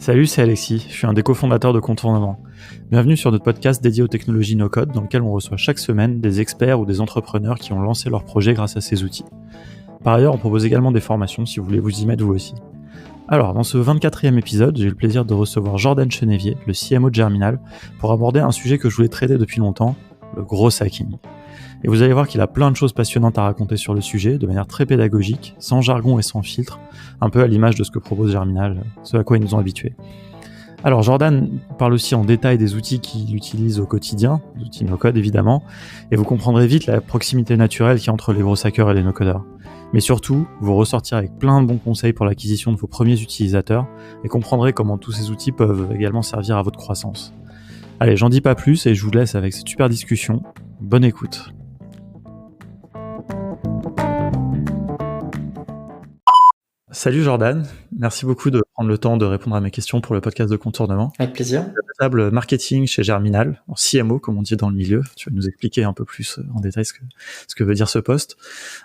Salut, c'est Alexis, je suis un des cofondateurs de Contournement. Bienvenue sur notre podcast dédié aux technologies no-code dans lequel on reçoit chaque semaine des experts ou des entrepreneurs qui ont lancé leur projet grâce à ces outils. Par ailleurs, on propose également des formations si vous voulez vous y mettre vous aussi. Alors, dans ce 24e épisode, j'ai eu le plaisir de recevoir Jordan Chenevier, le CMO de Germinal, pour aborder un sujet que je voulais traiter depuis longtemps, le gros hacking. Et vous allez voir qu'il a plein de choses passionnantes à raconter sur le sujet, de manière très pédagogique, sans jargon et sans filtre, un peu à l'image de ce que propose Germinal, ce à quoi ils nous ont habitués. Alors Jordan parle aussi en détail des outils qu'il utilise au quotidien, des outils no-code évidemment, et vous comprendrez vite la proximité naturelle qu'il y a entre les gros hackers et les no-codeurs. Mais surtout, vous ressortirez avec plein de bons conseils pour l'acquisition de vos premiers utilisateurs, et comprendrez comment tous ces outils peuvent également servir à votre croissance. Allez, j'en dis pas plus et je vous laisse avec cette super discussion. Bonne écoute. Salut Jordan, merci beaucoup de prendre le temps de répondre à mes questions pour le podcast de Contournement. Avec plaisir. Responsable marketing chez Germinal, en CMO comme on dit dans le milieu. Tu vas nous expliquer un peu plus en détail ce que veut dire ce poste.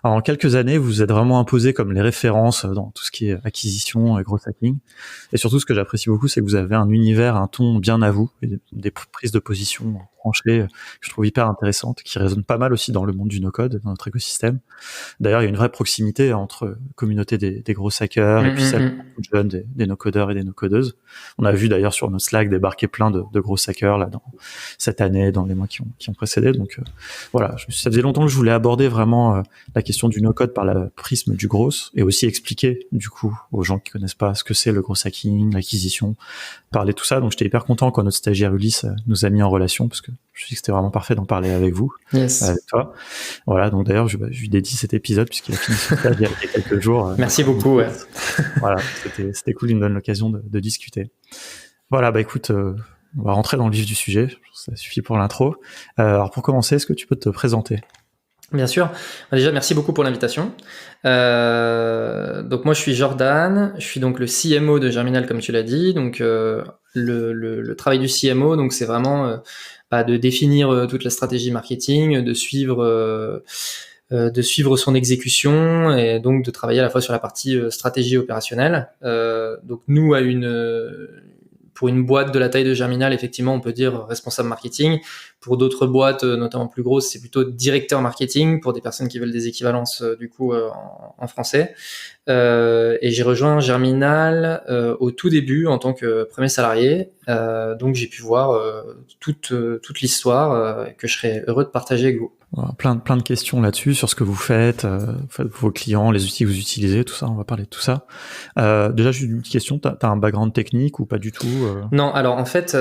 Alors en quelques années, vous vous êtes vraiment imposé comme les références dans tout ce qui est acquisition et gros hacking. Et surtout, ce que j'apprécie beaucoup, c'est que vous avez un univers, un ton bien à vous, et des prises de position tranchées que je trouve hyper intéressantes, qui résonnent pas mal aussi dans le monde du no-code, dans notre écosystème. D'ailleurs, il y a une vraie proximité entre la communauté des gros hackers et puis celle des jeunes, des no-codeurs et des no-codeuses. On a vu d'ailleurs sur nos Slack débarquer plein de gros hackers là, dans cette année, dans les mois qui ont précédé. Donc voilà, ça faisait longtemps que je voulais aborder vraiment la question du no-code par le prisme du gros et aussi expliquer du coup aux gens qui connaissent pas ce que c'est le gros hacking, l'acquisition, parler de tout ça. Donc j'étais hyper content quand notre stagiaire Ulysse nous a mis en relation parce que je me suis dit que c'était vraiment parfait d'en parler avec vous, avec toi. Voilà, donc d'ailleurs je lui dédie cet épisode puisqu'il a fini son stage il y a quelques jours. Merci beaucoup. Ouais. Voilà, c'était cool, il me donne l'occasion de discuter. Voilà, bah écoute, on va rentrer dans le vif du sujet, ça suffit pour l'intro. Alors pour commencer, est-ce que tu peux te présenter ? Bien sûr. Déjà, merci beaucoup pour l'invitation. Donc moi, je suis Jordan, je suis donc le CMO de Germinal, comme tu l'as dit. Donc le travail du CMO, donc c'est vraiment de définir toute la stratégie marketing, de suivre son exécution et donc de travailler à la fois sur la partie stratégie opérationnelle. Donc nous, pour une boîte de la taille de Germinal, effectivement, on peut dire responsable marketing. Pour d'autres boîtes, notamment plus grosses, c'est plutôt directeur marketing pour des personnes qui veulent des équivalences en français. Et j'ai rejoint Germinal au tout début en tant que premier salarié. Donc j'ai pu voir toute l'histoire que je serais heureux de partager avec vous. Plein de questions là-dessus, sur ce que vous faites, vos clients, les outils que vous utilisez, tout ça, on va parler de tout ça. Déjà, juste une petite question, t'as un background technique ou pas du tout Non, alors en fait,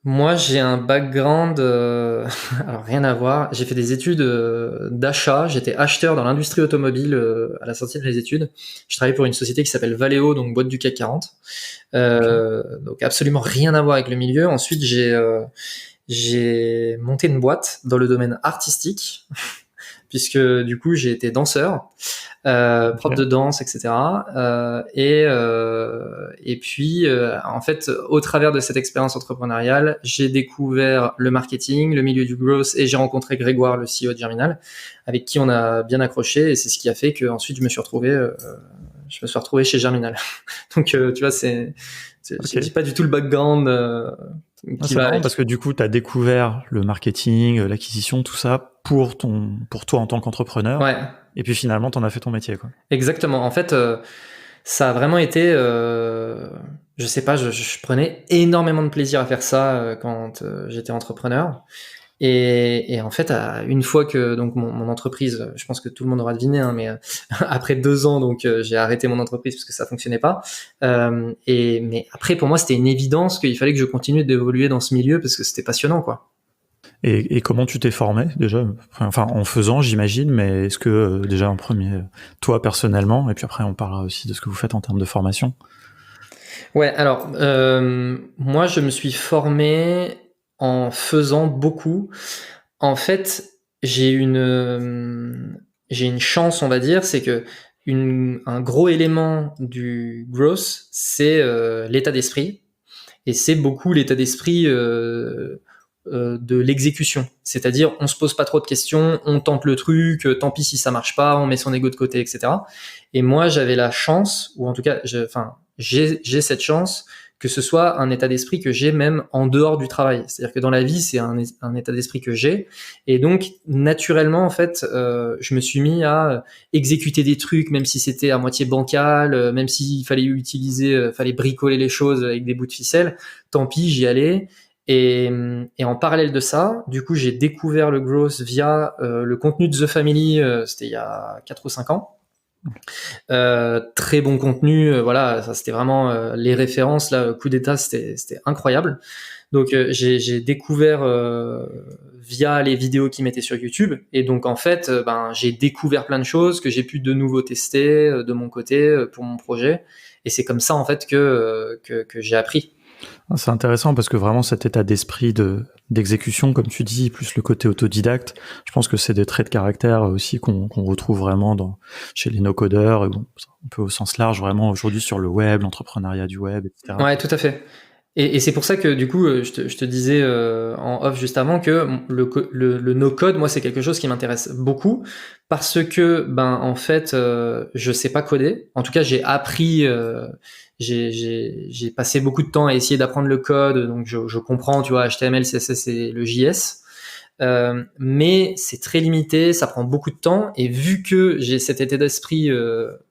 moi j'ai un background, alors rien à voir, j'ai fait des études d'achat, j'étais acheteur dans l'industrie automobile à la sortie de mes études. Je travaillais pour une société qui s'appelle Valeo, donc boîte du CAC 40. Donc absolument rien à voir avec le milieu. Ensuite, j'ai monté une boîte dans le domaine artistique, puisque du coup j'ai été danseur, prof de danse, etc. Et puis en fait, au travers de cette expérience entrepreneuriale, j'ai découvert le marketing, le milieu du growth, et j'ai rencontré Grégoire, le CEO de Germinal, avec qui on a bien accroché, et c'est ce qui a fait que ensuite je me suis retrouvé chez Germinal. Donc tu vois, c'est pas du tout le background. C'est marrant parce que du coup, tu as découvert le marketing, l'acquisition, tout ça pour toi en tant qu'entrepreneur. Ouais. Et puis finalement, tu en as fait ton métier, quoi. Exactement. En fait, ça a vraiment été, je sais pas, je prenais énormément de plaisir à faire ça quand j'étais entrepreneur. Et en fait, une fois que donc mon entreprise, je pense que tout le monde aura deviné, hein, mais après 2 ans, donc j'ai arrêté mon entreprise parce que ça fonctionnait pas. Mais après, pour moi, c'était une évidence qu'il fallait que je continue d'évoluer dans ce milieu parce que c'était passionnant, quoi. Et comment tu t'es formé déjà ? Enfin, en faisant, j'imagine, mais est-ce que déjà en premier, toi personnellement, et puis après on parlera aussi de ce que vous faites en termes de formation. Ouais, alors moi, je me suis formé en faisant beaucoup. En fait, j'ai une chance, on va dire, c'est que un gros élément du growth, c'est l'état d'esprit, et c'est beaucoup l'état d'esprit de l'exécution. C'est-à-dire, on se pose pas trop de questions, on tente le truc, tant pis si ça marche pas, on met son ego de côté, etc. Et moi, j'avais la chance, ou en tout cas, j'ai cette chance que ce soit un état d'esprit que j'ai même en dehors du travail. C'est-à-dire que dans la vie, c'est un état d'esprit que j'ai. Et donc, naturellement, en fait, je me suis mis à exécuter des trucs, même si c'était à moitié bancal, même s'il fallait fallait bricoler les choses avec des bouts de ficelle. Tant pis, j'y allais. Et en parallèle de ça, du coup, j'ai découvert le growth via le contenu de The Family, c'était il y a 4 ou 5 ans. Très bon contenu, voilà, ça c'était vraiment les références là, coup d'état, c'était incroyable. Donc j'ai découvert via les vidéos qui mettaient sur YouTube, et donc en fait j'ai découvert plein de choses que j'ai pu de nouveau tester de mon côté pour mon projet, et c'est comme ça en fait que j'ai appris. C'est intéressant parce que vraiment cet état d'esprit d'exécution, comme tu dis, plus le côté autodidacte, je pense que c'est des traits de caractère aussi qu'on retrouve vraiment chez les no-codeurs, bon, un peu au sens large vraiment aujourd'hui sur le web, l'entrepreneuriat du web, etc. Ouais, tout à fait. Et c'est pour ça que du coup, je te disais en off juste avant que le no-code, moi, c'est quelque chose qui m'intéresse beaucoup parce que, en fait, je sais pas coder. En tout cas, j'ai appris, j'ai passé beaucoup de temps à essayer d'apprendre le code, donc je comprends, tu vois, HTML, CSS et le JS. Mais c'est très limité, ça prend beaucoup de temps, et vu que j'ai cet état d'esprit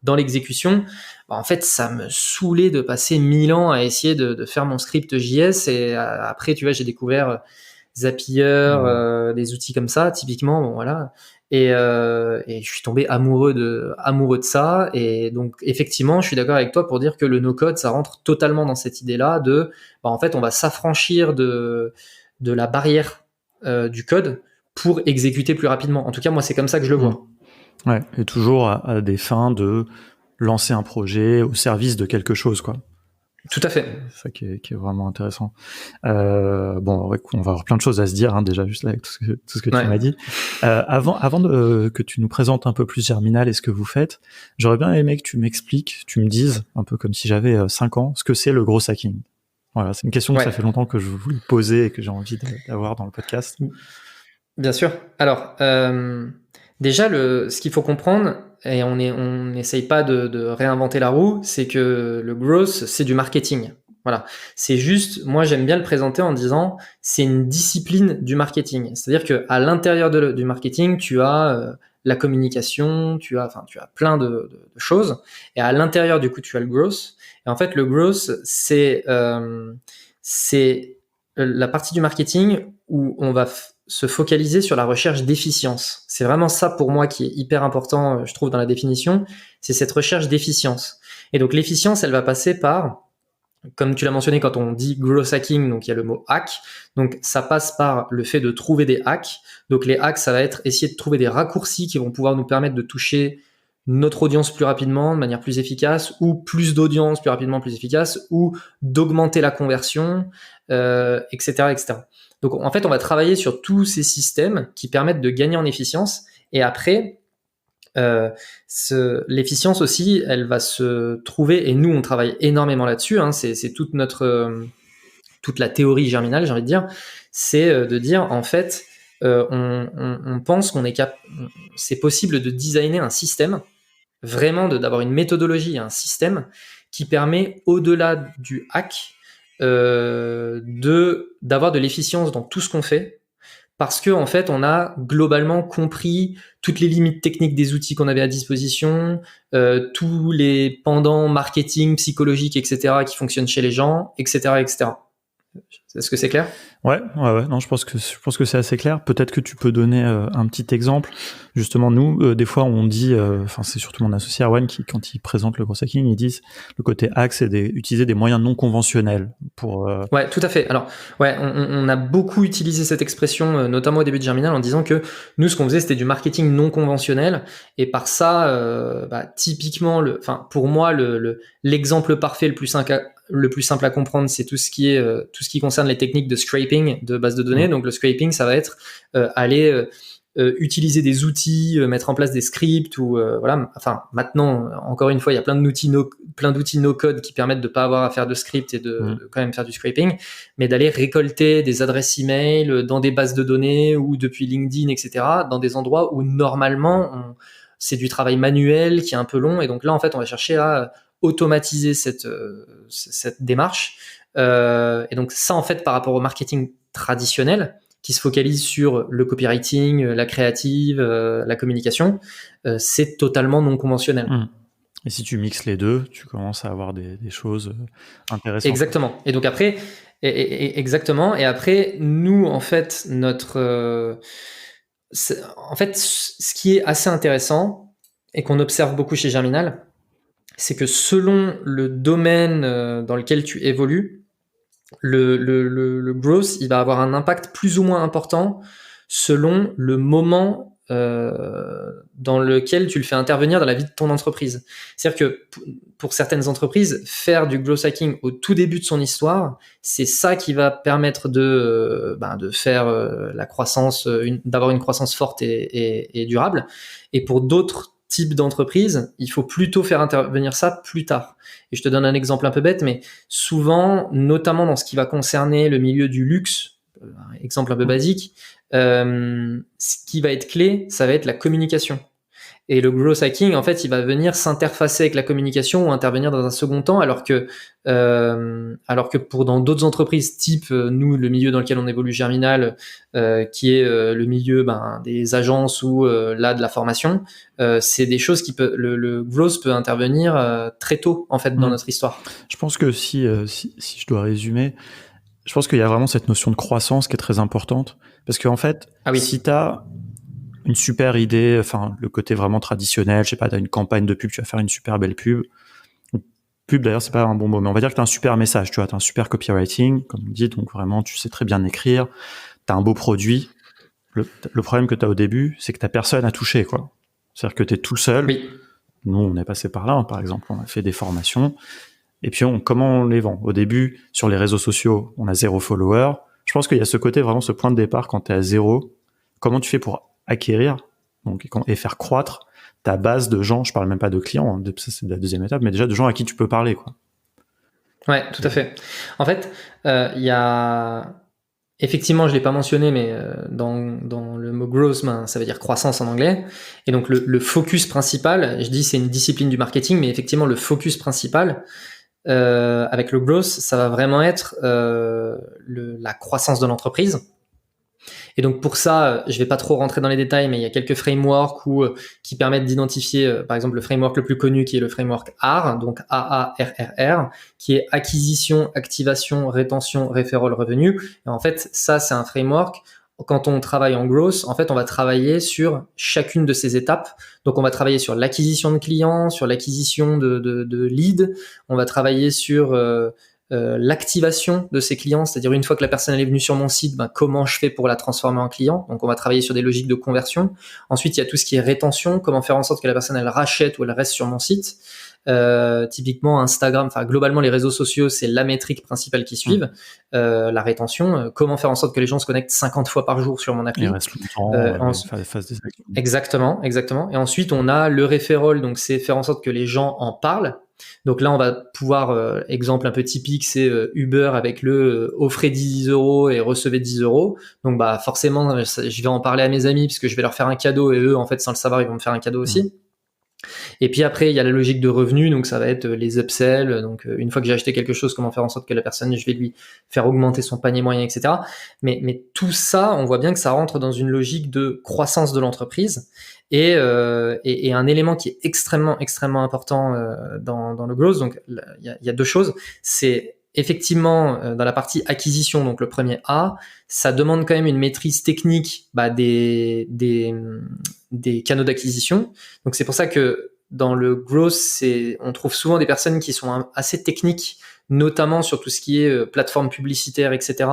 dans l'exécution, en fait ça me saoulait de passer 1000 ans à essayer de faire mon script JS, et après tu vois j'ai découvert Zapier, des outils comme ça typiquement, bon voilà, et je suis tombé amoureux de ça, et donc effectivement je suis d'accord avec toi pour dire que le no-code ça rentre totalement dans cette idée-là de en fait on va s'affranchir de la barrière du code pour exécuter plus rapidement. En tout cas, moi, c'est comme ça que je le vois. Ouais, et toujours à des fins de lancer un projet au service de quelque chose, quoi. Tout à fait. C'est ça qui est vraiment intéressant. Bon, ouais, on va avoir plein de choses à se dire, hein, déjà, juste là, avec tout ce que tu m'as dit. Avant que tu nous présentes un peu plus Germinal et ce que vous faites, j'aurais bien aimé que tu m'expliques, tu me dises, un peu comme si j'avais 5 ans, ce que c'est le gros hacking. Voilà, c'est une question que ça fait longtemps que je voulais poser et que j'ai envie d'avoir dans le podcast. Bien sûr. Alors, déjà, ce qu'il faut comprendre, et on n'essaye pas de réinventer la roue, c'est que le growth, c'est du marketing. Voilà. C'est juste, moi, j'aime bien le présenter en disant, c'est une discipline du marketing. C'est-à-dire que à l'intérieur du marketing, tu as la communication, tu as plein de choses. Et à l'intérieur, du coup, tu as le growth. Et en fait, le growth, c'est la partie du marketing où on va se focaliser sur la recherche d'efficience. C'est vraiment ça pour moi qui est hyper important, je trouve, dans la définition, c'est cette recherche d'efficience. Et donc l'efficience, elle va passer par, comme tu l'as mentionné quand on dit growth hacking, donc il y a le mot hack, donc ça passe par le fait de trouver des hacks. Donc les hacks, ça va être essayer de trouver des raccourcis qui vont pouvoir nous permettre de toucher notre audience plus rapidement, de manière plus efficace, ou plus d'audience plus rapidement, plus efficace, ou d'augmenter la conversion, etc., etc. Donc en fait, on va travailler sur tous ces systèmes qui permettent de gagner en efficience. Et après, l'efficience aussi, elle va se trouver, et nous on travaille énormément là-dessus, hein, c'est toute la théorie germinale, j'ai envie de dire, c'est de dire en fait, on pense qu'on c'est possible de designer un système, vraiment d'avoir une méthodologie, un système qui permet, au-delà du hack, d'avoir de l'efficience dans tout ce qu'on fait, parce que en fait on a globalement compris toutes les limites techniques des outils qu'on avait à disposition, tous les pendants marketing, psychologiques, etc. qui fonctionnent chez les gens, etc., etc. Est-ce que c'est clair ? Ouais. Non, je pense que c'est assez clair. Peut-être que tu peux donner un petit exemple. Justement, nous, des fois, on dit, c'est surtout mon associé Erwan qui, quand il présente le growth hacking, ils disent le côté hack, c'est utiliser des moyens non conventionnels pour. Ouais, tout à fait. Alors, ouais, on a beaucoup utilisé cette expression, notamment au début de Germinal, en disant que nous, ce qu'on faisait, c'était du marketing non conventionnel, et par ça, typiquement, pour moi, l'exemple parfait, le plus simple à comprendre, c'est tout ce qui concerne les techniques de scraping de base de données. Donc le scraping, ça va être aller utiliser des outils, mettre en place des scripts, ou voilà. Enfin, maintenant, encore une fois, il y a plein d'outils no code qui permettent de pas avoir à faire de script et de quand même faire du scraping, mais d'aller récolter des adresses email dans des bases de données ou depuis LinkedIn, etc., dans des endroits où normalement c'est du travail manuel qui est un peu long, et donc là en fait on va chercher à automatiser cette démarche. Et donc ça, en fait, par rapport au marketing traditionnel, qui se focalise sur le copywriting, la créative, la communication, c'est totalement non conventionnel. Et si tu mixes les deux, tu commences à avoir des choses intéressantes. Exactement. Et donc après, exactement. Et après, nous, en fait, en fait, ce qui est assez intéressant et qu'on observe beaucoup chez Germinal, c'est que selon le domaine dans lequel tu évolues, le growth, il va avoir un impact plus ou moins important selon le moment dans lequel tu le fais intervenir dans la vie de ton entreprise. C'est-à-dire que pour certaines entreprises, faire du growth hacking au tout début de son histoire, c'est ça qui va permettre de faire la croissance, d'avoir une croissance forte et durable. Et pour d'autres types d'entreprises, il faut plutôt faire intervenir ça plus tard. Et je te donne un exemple un peu bête, mais souvent, notamment dans ce qui va concerner le milieu du luxe, exemple un peu basique, ce qui va être clé, ça va être la communication. Et le growth hacking, en fait, il va venir s'interfacer avec la communication ou intervenir dans un second temps, alors que pour dans d'autres entreprises, type nous, le milieu dans lequel on évolue, Germinal, qui est le milieu des agences ou là de la formation, c'est des choses qui le growth peut intervenir très tôt en fait dans notre histoire. Je pense que si je dois résumer, je pense qu'il y a vraiment cette notion de croissance qui est très importante, parce qu'en fait, si tu as une super idée, enfin le côté vraiment traditionnel, je sais pas, tu as une campagne de pub, tu vas faire une super belle pub. Pub d'ailleurs, c'est pas un bon mot, mais on va dire que tu as un super message, tu vois, tu as un super copywriting, comme on dit, donc vraiment tu sais très bien écrire, tu as un beau produit. Le problème que tu as au début, c'est que tu n'as personne à toucher, quoi. C'est-à-dire que tu es tout seul. Oui. Nous, on est passé par là, par exemple, on a fait des formations. Et puis, comment on les vend? Au début, sur les réseaux sociaux, on a 0 follower. Je pense qu'il y a ce côté, vraiment ce point de départ, quand tu es à 0, comment tu fais pour acquérir et faire croître ta base de gens, je parle même pas de clients, ça c'est la deuxième étape, mais déjà de gens à qui tu peux parler, quoi. Ouais, tout à fait. En fait, il y a... Effectivement, je l'ai pas mentionné, mais dans le mot growth, ça veut dire croissance en anglais. Et donc le focus principal, je dis c'est une discipline du marketing, mais effectivement le focus principal avec le growth, ça va vraiment être la croissance de l'entreprise. Et donc pour ça, je vais pas trop rentrer dans les détails, mais il y a quelques frameworks qui permettent d'identifier, par exemple le framework le plus connu qui est le framework ARR, donc AARRR, qui est acquisition, activation, rétention, referral, revenu. Et en fait, ça c'est un framework. Quand on travaille en growth, en fait, on va travailler sur chacune de ces étapes. Donc, on va travailler sur l'acquisition de clients, sur l'acquisition de leads. On va travailler sur l'activation de ces clients, c'est-à-dire une fois que la personne est venue sur mon site, comment je fais pour la transformer en client. Donc on va travailler sur des logiques de conversion. Ensuite, il y a tout ce qui est rétention, comment faire en sorte que la personne elle rachète ou elle reste sur mon site. Typiquement Instagram, enfin globalement les réseaux sociaux, c'est la métrique principale qui suivent. La rétention, comment faire en sorte que les gens se connectent 50 fois par jour sur mon appli. Ils restent longtemps, fassent des actions. Exactement. Et ensuite on a le referral, donc c'est faire en sorte que les gens en parlent. Donc là, on va pouvoir, exemple un peu typique, c'est Uber avec le offrez 10 € et recevez 10 €. Donc forcément, je vais en parler à mes amis puisque je vais leur faire un cadeau et eux, en fait, sans le savoir, ils vont me faire un cadeau aussi. Et puis après, il y a la logique de revenu, donc ça va être les upsells. Donc une fois que j'ai acheté quelque chose, comment faire en sorte que la personne, je vais lui faire augmenter son panier moyen, etc. Mais tout ça, on voit bien que ça rentre dans une logique de croissance de l'entreprise. Et un élément qui est extrêmement important dans le growth, donc il y a deux choses. C'est effectivement dans la partie acquisition, donc le premier A, ça demande quand même une maîtrise technique des canaux d'acquisition. Donc c'est pour ça que dans le growth, on trouve souvent des personnes qui sont assez techniques, notamment sur tout ce qui est plateforme publicitaire, etc.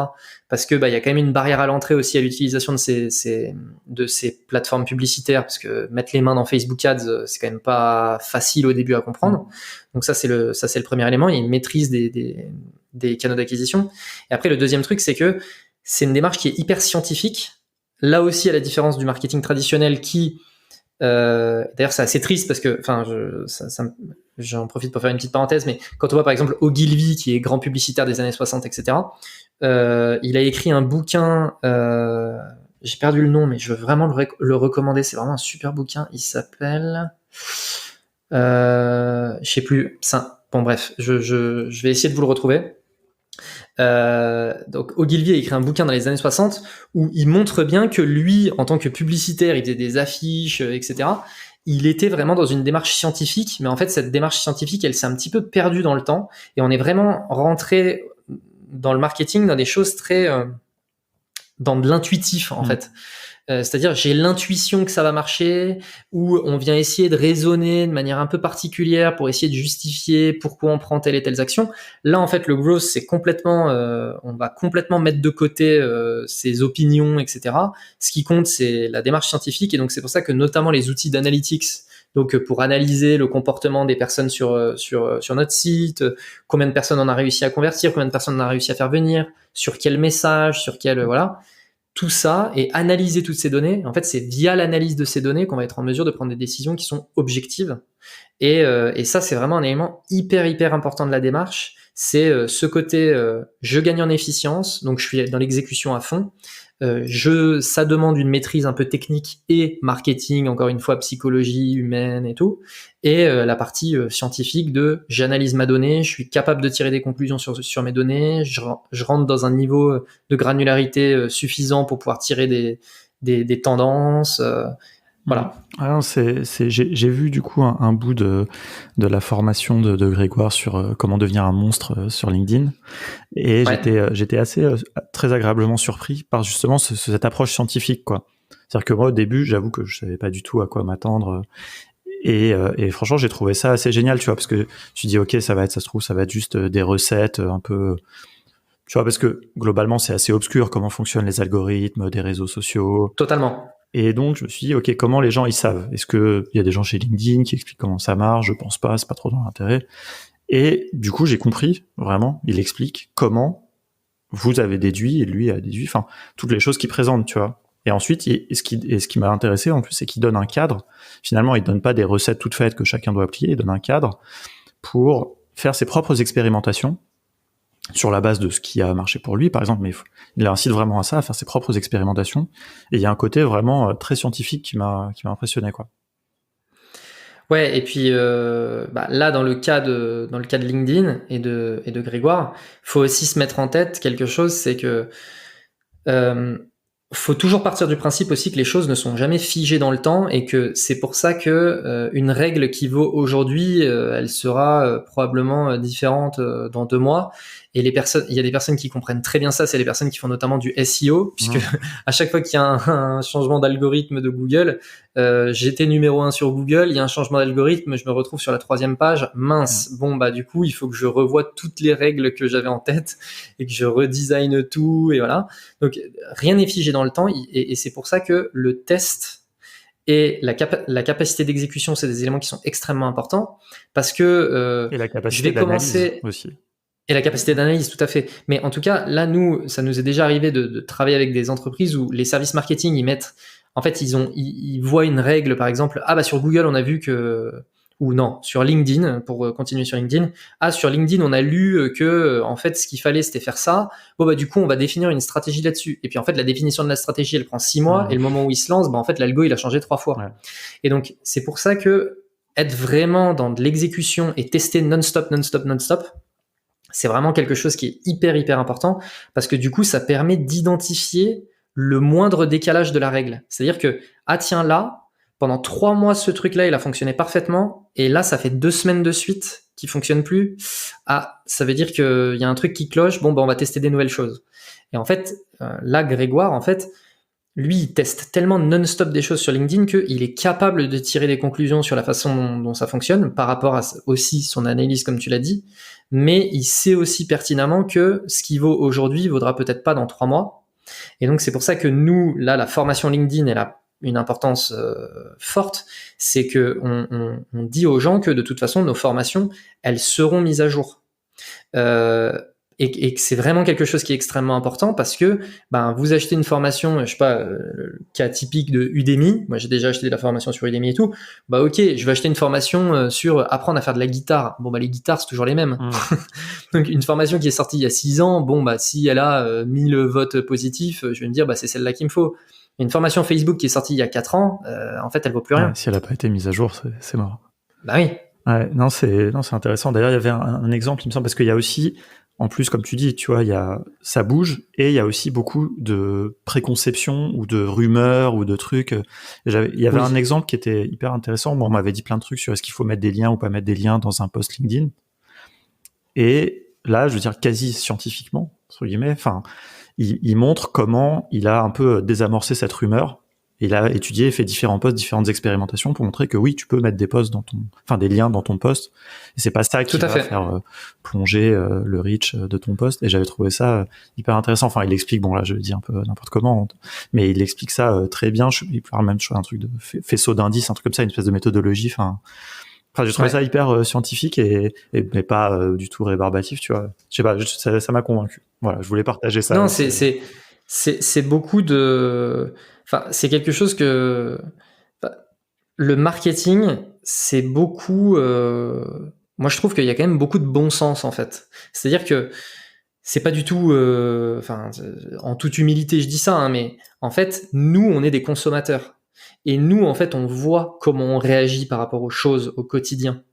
Parce que y a quand même une barrière à l'entrée aussi à l'utilisation de ces plateformes publicitaires, parce que mettre les mains dans Facebook Ads, c'est quand même pas facile au début à comprendre. Donc ça c'est le premier élément. Il y a une maîtrise des canaux d'acquisition. Et après le deuxième truc, c'est que c'est une démarche qui est hyper scientifique. Là aussi, à la différence du marketing traditionnel qui d'ailleurs c'est assez triste parce que j'en profite pour faire une petite parenthèse, mais quand on voit par exemple Ogilvy qui est grand publicitaire des années 60, etc., il a écrit un bouquin, j'ai perdu le nom, mais je veux vraiment le recommander, c'est vraiment un super bouquin, il s'appelle je sais plus, Bon bref, je vais essayer de vous le retrouver. Donc Ogilvy a écrit un bouquin dans les années 60 où il montre bien que lui, en tant que publicitaire, il faisait des affiches, etc. Il était vraiment dans une démarche scientifique, mais en fait cette démarche scientifique, elle s'est un petit peu perdue dans le temps, et on est vraiment rentré dans le marketing dans des choses très dans de l'intuitif en fait. C'est-à-dire j'ai l'intuition que ça va marcher, ou on vient essayer de raisonner de manière un peu particulière pour essayer de justifier pourquoi on prend telle et telle action. Là en fait le growth c'est complètement, on va complètement mettre de côté ses opinions, etc. Ce qui compte c'est la démarche scientifique, et donc c'est pour ça que notamment les outils d'analytics, donc pour analyser le comportement des personnes sur notre site, combien de personnes on a réussi à convertir, combien de personnes on a réussi à faire venir, sur quel message, sur quel voilà. Tout ça et analyser toutes ces données. En fait, c'est via l'analyse de ces données qu'on va être en mesure de prendre des décisions qui sont objectives. Et ça, c'est vraiment un élément hyper important de la démarche. C'est ce côté, je gagne en efficience, donc je suis dans l'exécution à fond. Ça demande une maîtrise un peu technique et marketing, encore une fois, psychologie humaine et tout. Et la partie scientifique de j'analyse ma donnée, je suis capable de tirer des conclusions sur mes données, je rentre dans un niveau de granularité suffisant pour pouvoir tirer des tendances. Voilà. Ah, j'ai vu du coup un bout de la formation de Grégoire sur comment devenir un monstre sur LinkedIn, et ouais. J'étais assez très agréablement surpris par justement cette approche scientifique, quoi. C'est-à-dire que moi au début, j'avoue que je savais pas du tout à quoi m'attendre, et franchement j'ai trouvé ça assez génial, tu vois, parce que tu dis ok, ça se trouve ça va être juste des recettes un peu, tu vois, parce que globalement c'est assez obscur comment fonctionnent les algorithmes des réseaux sociaux. Totalement. Et donc, je me suis dit, ok, comment les gens, ils savent? Est-ce que il y a des gens chez LinkedIn qui expliquent comment ça marche? Je pense pas, c'est pas trop dans l'intérêt. Et du coup, j'ai compris, vraiment, il explique comment vous avez déduit, et lui a déduit, enfin, toutes les choses qu'il présente, tu vois. Et ensuite, ce qui m'a intéressé, en plus, c'est qu'il donne un cadre. Finalement, il donne pas des recettes toutes faites que chacun doit appliquer, il donne un cadre pour faire ses propres expérimentations sur la base de ce qui a marché pour lui, par exemple, mais il incite vraiment à ça, à faire ses propres expérimentations. Et il y a un côté vraiment très scientifique qui m'a impressionné, quoi. Ouais, et puis là dans le cas de LinkedIn et de Grégoire, faut aussi se mettre en tête quelque chose, c'est que faut toujours partir du principe aussi que les choses ne sont jamais figées dans le temps, et que c'est pour ça que une règle qui vaut aujourd'hui, elle sera probablement différente dans 2 mois. Et il y a des personnes qui comprennent très bien ça, c'est les personnes qui font notamment du SEO, puisque à chaque fois qu'il y a un changement d'algorithme de Google, j'étais numéro 1 sur Google, il y a un changement d'algorithme, je me retrouve sur la 3e page, mince, bon du coup il faut que je revoie toutes les règles que j'avais en tête et que je redesign tout, et voilà. Donc rien n'est figé dans le temps, et c'est pour ça que le test et la capacité d'exécution, c'est des éléments qui sont extrêmement importants, parce que et la capacité d'analyse aussi. Et la capacité d'analyse, tout à fait. Mais en tout cas, là, ça nous est déjà arrivé de travailler avec des entreprises où les services marketing, ils voient une règle, par exemple, sur Google, on a vu que, ou non, sur LinkedIn, pour continuer sur LinkedIn, sur LinkedIn, on a lu que, en fait, ce qu'il fallait, c'était faire ça. Du coup, on va définir une stratégie là-dessus. Et puis, en fait, la définition de la stratégie, elle prend 6 mois, et le moment où il se lance, en fait, l'algo, il a changé 3 fois. Ouais. Et donc, c'est pour ça que être vraiment dans de l'exécution et tester non-stop, c'est vraiment quelque chose qui est hyper important, parce que du coup, ça permet d'identifier le moindre décalage de la règle. C'est-à-dire que, tiens, là, pendant 3 mois, ce truc-là, il a fonctionné parfaitement, et là, ça fait 2 semaines de suite qu'il fonctionne plus. Ça veut dire qu'il y a un truc qui cloche, on va tester des nouvelles choses. Et en fait, là, Grégoire, en fait, lui, il teste tellement non-stop des choses sur LinkedIn qu'il est capable de tirer des conclusions sur la façon dont ça fonctionne, par rapport à aussi son analyse, comme tu l'as dit, mais il sait aussi pertinemment que ce qui vaut aujourd'hui vaudra peut-être pas dans 3 mois. Et donc, c'est pour ça que nous, là, la formation LinkedIn, elle a une importance forte, c'est que on dit aux gens que de toute façon, nos formations, elles seront mises à jour. Et que c'est vraiment quelque chose qui est extrêmement important, parce que vous achetez une formation, je sais pas, le cas typique de Udemy, moi j'ai déjà acheté de la formation sur Udemy et tout, ok, je vais acheter une formation sur apprendre à faire de la guitare, les guitares c'est toujours les mêmes. Donc une formation qui est sortie il y a 6 ans, si elle a 1000 votes positifs, je vais me dire c'est celle-là qu'il me faut. Une formation Facebook qui est sortie il y a 4 ans, en fait elle vaut plus rien. Si elle a pas été mise à jour, c'est mort. Oui. Ouais, non, c'est intéressant. D'ailleurs, il y avait un exemple, il me semble, parce qu'il y a aussi, en plus, comme tu dis, tu vois, ça bouge, et il y a aussi beaucoup de préconceptions ou de rumeurs ou de trucs. Il y avait un exemple qui était hyper intéressant. Bon, on m'avait dit plein de trucs sur est-ce qu'il faut mettre des liens ou pas mettre des liens dans un post LinkedIn. Et là, je veux dire, quasi scientifiquement, entre guillemets, enfin, il montre comment il a un peu désamorcé cette rumeur. Il a étudié et fait différents posts, différentes expérimentations pour montrer que oui, tu peux mettre des posts des liens dans ton post. Et c'est pas ça qui va faire plonger le reach de ton post. Et j'avais trouvé ça hyper intéressant. Enfin, il explique, bon là, je le dis un peu n'importe comment, mais il explique ça très bien. Il parle même de un truc de faisceau d'indices, un truc comme ça, une espèce de méthodologie. Enfin, j'ai trouvé ça hyper scientifique mais pas du tout rébarbatif, tu vois. Je sais pas, ça m'a convaincu. Voilà, je voulais partager ça. Non, c'est beaucoup de. Enfin, c'est quelque chose que. Enfin, le marketing, c'est beaucoup. Moi, je trouve qu'il y a quand même beaucoup de bon sens en fait. C'est-à-dire que c'est pas du tout. Enfin, en toute humilité, je dis ça, hein, mais en fait, nous, on est des consommateurs. Et nous, en fait, on voit comment on réagit par rapport aux choses au quotidien.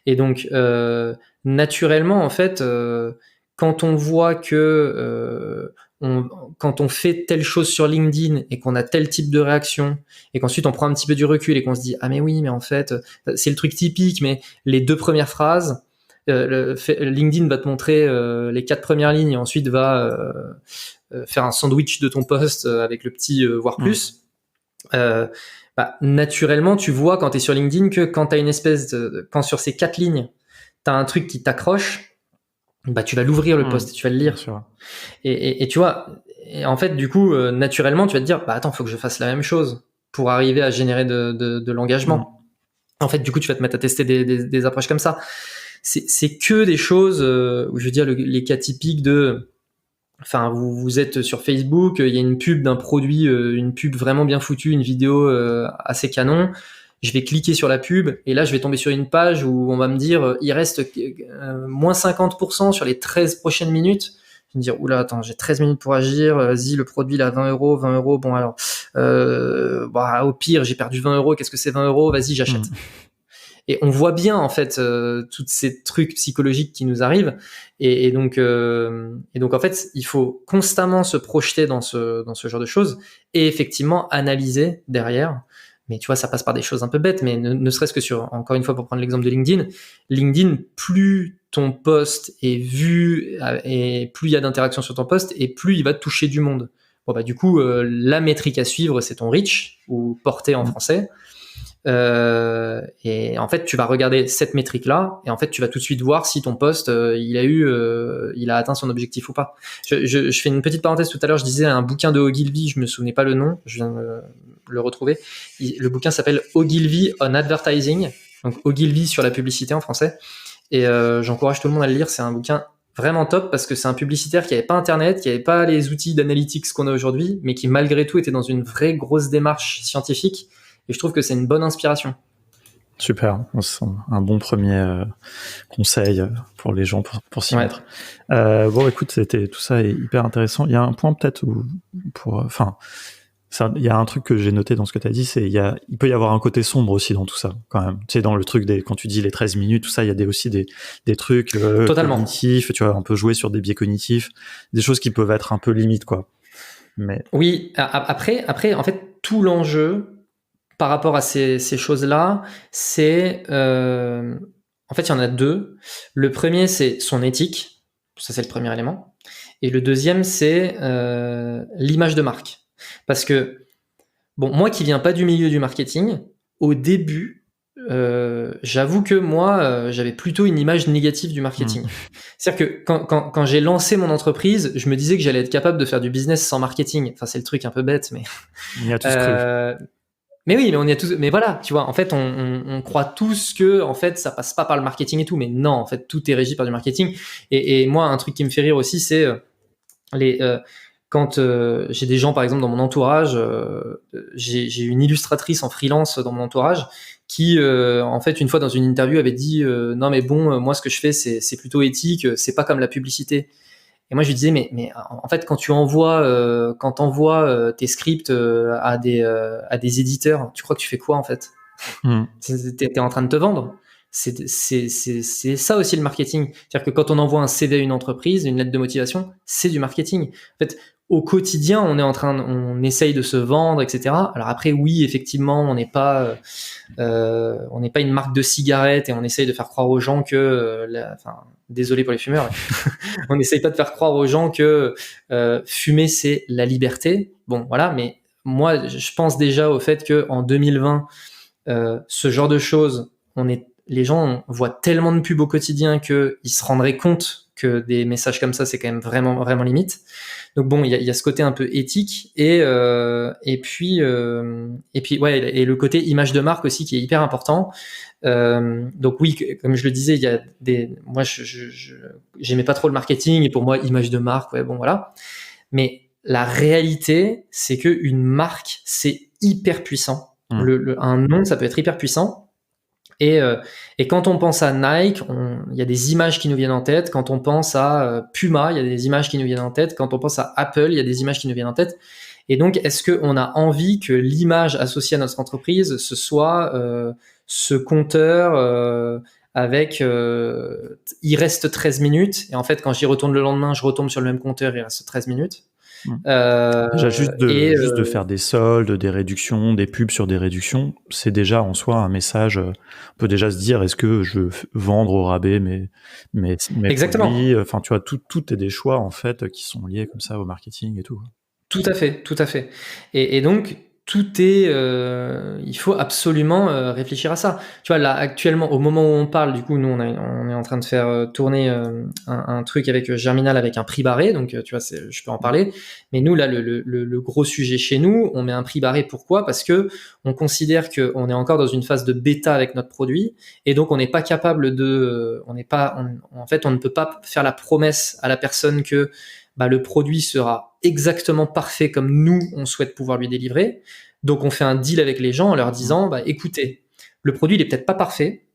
Et donc, naturellement, en fait, quand on voit que quand on fait telle chose sur LinkedIn et qu'on a tel type de réaction, et qu'ensuite on prend un petit peu du recul et qu'on se dit ah mais oui, mais en fait, c'est le truc typique, mais les 2 premières phrases, LinkedIn va te montrer les 4 premières lignes et ensuite va faire un sandwich de ton post avec le petit voir plus. Naturellement, tu vois quand tu es sur LinkedIn que quand tu as une espèce quand sur ces 4 lignes, tu as un truc qui t'accroche, tu vas l'ouvrir le post et tu vas le lire. Et tu vois, et en fait, du coup, naturellement, tu vas te dire, attends, faut que je fasse la même chose pour arriver à générer de l'engagement. En fait, du coup, tu vas te mettre à tester des approches comme ça. C'est que des choses où je veux dire les cas typiques de. Enfin, vous êtes sur Facebook, il y a une pub d'un produit, une pub vraiment bien foutue, une vidéo assez canon. Je vais cliquer sur la pub et là, je vais tomber sur une page où on va me dire il reste moins 50% sur les 13 prochaines minutes. Je vais me dire oula, attends, j'ai 13 minutes pour agir. Vas-y, le produit là, 20 euros, 20 euros. Bon alors, au pire, j'ai perdu 20 euros. Qu'est-ce que c'est 20 euros? Vas-y, j'achète. Et on voit bien en fait tous ces trucs psychologiques qui nous arrivent, et donc en fait il faut constamment se projeter dans ce genre de choses et effectivement analyser derrière. Mais tu vois, ça passe par des choses un peu bêtes, mais ne serait-ce que sur, encore une fois pour prendre l'exemple de LinkedIn, plus ton post est vu et plus il y a d'interactions sur ton post et plus il va te toucher du monde. Bon du coup la métrique à suivre c'est ton reach ou portée en français. Et en fait tu vas regarder cette métrique là et en fait tu vas tout de suite voir si ton post il a atteint son objectif ou pas. Je fais une petite parenthèse, tout à l'heure je disais un bouquin de Ogilvy, je me souvenais pas le nom, je viens de le retrouver. Le bouquin s'appelle Ogilvy on Advertising, donc Ogilvy sur la publicité en français, et j'encourage tout le monde à le lire. C'est un bouquin vraiment top parce que c'est un publicitaire qui avait pas internet, qui avait pas les outils d'analytics qu'on a aujourd'hui, mais qui malgré tout était dans une vraie grosse démarche scientifique. Et je trouve que c'est une bonne inspiration. Super, c'est un bon premier conseil pour les gens pour s'y mettre. Bon, écoute, tout ça est hyper intéressant. Il y a un point peut-être il y a un truc que j'ai noté dans ce que tu as dit, c'est il peut y avoir un côté sombre aussi dans tout ça, quand même. Tu sais, dans le truc quand tu dis les 13 minutes, tout ça, il y a aussi des trucs cognitifs, tu vois, on peut jouer sur des biais cognitifs, des choses qui peuvent être un peu limites, quoi. Mais... Oui, après, en fait, tout l'enjeu par rapport à ces choses-là, c'est en fait il y en a 2. Le premier c'est son éthique, ça c'est le premier élément, et le deuxième c'est l'image de marque. Parce que bon, moi qui viens pas du milieu du marketing, au début, j'avoue que moi j'avais plutôt une image négative du marketing. C'est-à-dire que quand j'ai lancé mon entreprise, je me disais que j'allais être capable de faire du business sans marketing. Enfin c'est le truc un peu bête, mais on y a tous cru. Mais oui, mais on y a tous. Mais voilà, tu vois, en fait, on croit tous que, en fait, ça passe pas par le marketing et tout. Mais non, en fait, tout est régi par du marketing. Et moi, un truc qui me fait rire aussi, c'est quand j'ai des gens, par exemple, dans mon entourage, j'ai une illustratrice en freelance dans mon entourage qui, en fait, une fois dans une interview, avait dit non, mais bon, moi, ce que je fais, c'est plutôt éthique. C'est pas comme la publicité. Et moi je lui disais mais en fait quand t'envoies tes scripts à des éditeurs, tu crois que tu fais quoi en fait? T'es en train de te vendre. c'est ça aussi le marketing. C'est-à-dire que quand on envoie un CV à une entreprise, une lettre de motivation, c'est du marketing. En fait, au quotidien, on essaye de se vendre, etc. Alors après, oui, effectivement, on n'est pas une marque de cigarettes et on essaye de faire croire aux gens que, désolé pour les fumeurs, on n'essaye pas de faire croire aux gens que fumer c'est la liberté. Bon, voilà, mais moi, je pense déjà au fait que en 2020, ce genre de choses, les gens voient tellement de pubs au quotidien qu'ils se rendraient compte que des messages comme ça, c'est quand même vraiment, vraiment limite. Donc bon, il y a ce côté un peu éthique et puis ouais, et le côté image de marque aussi qui est hyper important. Donc oui, comme je le disais, il y a moi j'aimais pas trop le marketing et pour moi image de marque, ouais, bon voilà. Mais la réalité, c'est que une marque, c'est hyper puissant. Un nom, ça peut être hyper puissant. Et quand on pense à Nike, il y a des images qui nous viennent en tête. Quand on pense à Puma, il y a des images qui nous viennent en tête. Quand on pense à Apple, il y a des images qui nous viennent en tête. Et donc, est-ce qu'on a envie que l'image associée à notre entreprise, ce soit ce compteur avec il reste 13 minutes. Et en fait, quand j'y retourne le lendemain, je retombe sur le même compteur, il reste 13 minutes. Déjà, juste de faire des soldes, des réductions, des pubs sur des réductions, c'est déjà en soi un message. On peut déjà se dire, est-ce que je veux vendre au rabais mes Exactement. produits? Enfin, tu vois, tout est des choix en fait qui sont liés comme ça au marketing et tout. Tout à fait, tout à fait. Et donc tout est, il faut absolument réfléchir à ça. Tu vois, là actuellement, au moment où on parle, du coup, nous on est en train de faire tourner un truc avec Germinal avec un prix barré, donc tu vois, je peux en parler. Mais nous là, le gros sujet chez nous, on met un prix barré. Pourquoi ? Parce que on considère que on est encore dans une phase de bêta avec notre produit, et donc on n'est pas capable de, en fait, on ne peut pas faire la promesse à la personne que le produit sera exactement parfait comme nous, on souhaite pouvoir lui délivrer. Donc, on fait un deal avec les gens en leur disant, écoutez, le produit, il est peut-être pas parfait,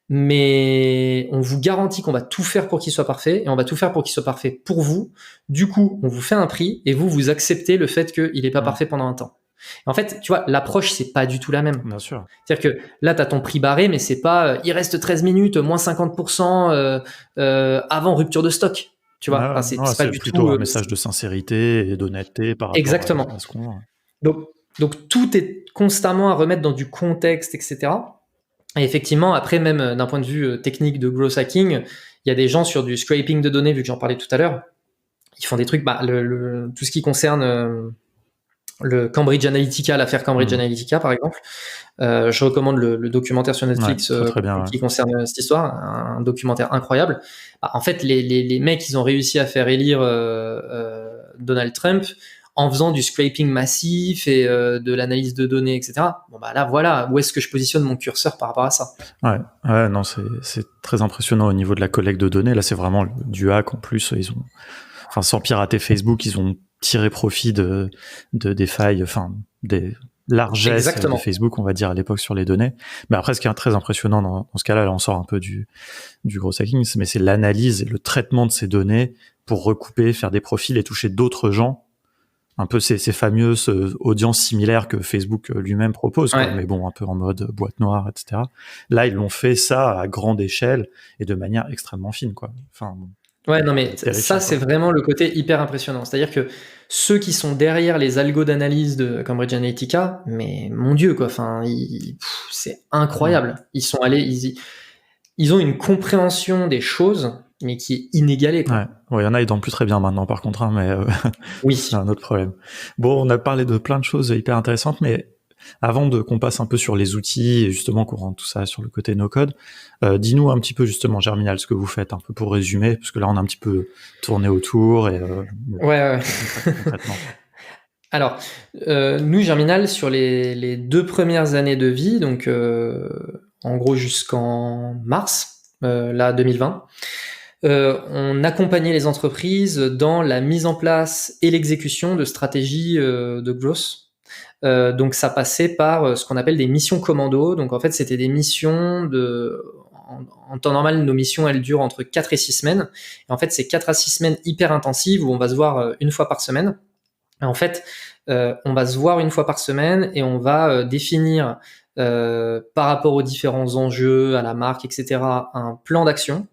mais on vous garantit qu'on va tout faire pour qu'il soit parfait, et on va tout faire pour qu'il soit parfait pour vous. Du coup, on vous fait un prix, et vous acceptez le fait qu'il est pas parfait pendant un temps. En fait, tu vois, l'approche, c'est pas du tout la même. Bien sûr. C'est-à-dire que là, tu as ton prix barré, mais c'est pas il reste 13 minutes, moins 50% avant rupture de stock. Tu vois, c'est pas du plutôt tout un message de sincérité et d'honnêteté par rapport exactement. à ce qu'on a. Donc tout est constamment à remettre dans du contexte, etc. Et effectivement, après, même d'un point de vue technique de growth hacking, il y a des gens sur du scraping de données, vu que j'en parlais tout à l'heure. Ils font des trucs, tout ce qui concerne le Cambridge Analytica, l'affaire Cambridge Analytica, par exemple. Je recommande le documentaire sur Netflix qui concerne cette histoire, un documentaire incroyable. En fait, les mecs, ils ont réussi à faire élire Donald Trump en faisant du scraping massif et de l'analyse de données, etc. Bon, là, voilà, où est-ce que je positionne mon curseur par rapport à ça ? Ouais, non, c'est très impressionnant au niveau de la collecte de données. Là, c'est vraiment du hack. En plus, sans pirater Facebook, ils ont tiré profit des failles, des largesses de Facebook, on va dire, à l'époque sur les données. Mais après, ce qui est très impressionnant dans ce cas-là, on sort un peu du gros hacking, mais c'est l'analyse et le traitement de ces données pour recouper, faire des profils et toucher d'autres gens. Un peu ces fameuses audiences similaires que Facebook lui-même propose, quoi, mais bon, un peu en mode boîte noire, etc. Là, ils l'ont fait ça à grande échelle et de manière extrêmement fine, quoi. Ouais, non, mais ça, c'est vraiment le côté hyper impressionnant. C'est-à-dire que ceux qui sont derrière les algos d'analyse de Cambridge Analytica, mais mon Dieu, quoi, c'est incroyable. Ils sont allés, ils ont une compréhension des choses, mais qui est inégalée, quoi. Ouais, il y en a, ils dorment plus très bien maintenant, par contre, mais oui, c'est un autre problème. Bon, on a parlé de plein de choses hyper intéressantes, mais avant qu'on passe un peu sur les outils et justement qu'on rentre tout ça sur le côté no-code, dis-nous un petit peu justement, Germinal, ce que vous faites, un peu pour résumer, parce que là, on a un petit peu tourné autour. Et, ouais. Concrètement. Alors, nous, Germinal, sur les 2 premières années de vie, donc en gros jusqu'en mars, 2020, on accompagnait les entreprises dans la mise en place et l'exécution de stratégies de growth. Donc ça passait par ce qu'on appelle des missions commando. Donc en fait, c'était des missions en temps normal, nos missions, elles durent entre 4 et 6 semaines. Et en fait, c'est 4 à 6 semaines hyper intensives où on va se voir une fois par semaine. Et en fait, on va se voir une fois par semaine et on va définir par rapport aux différents enjeux, à la marque, etc., un plan d'action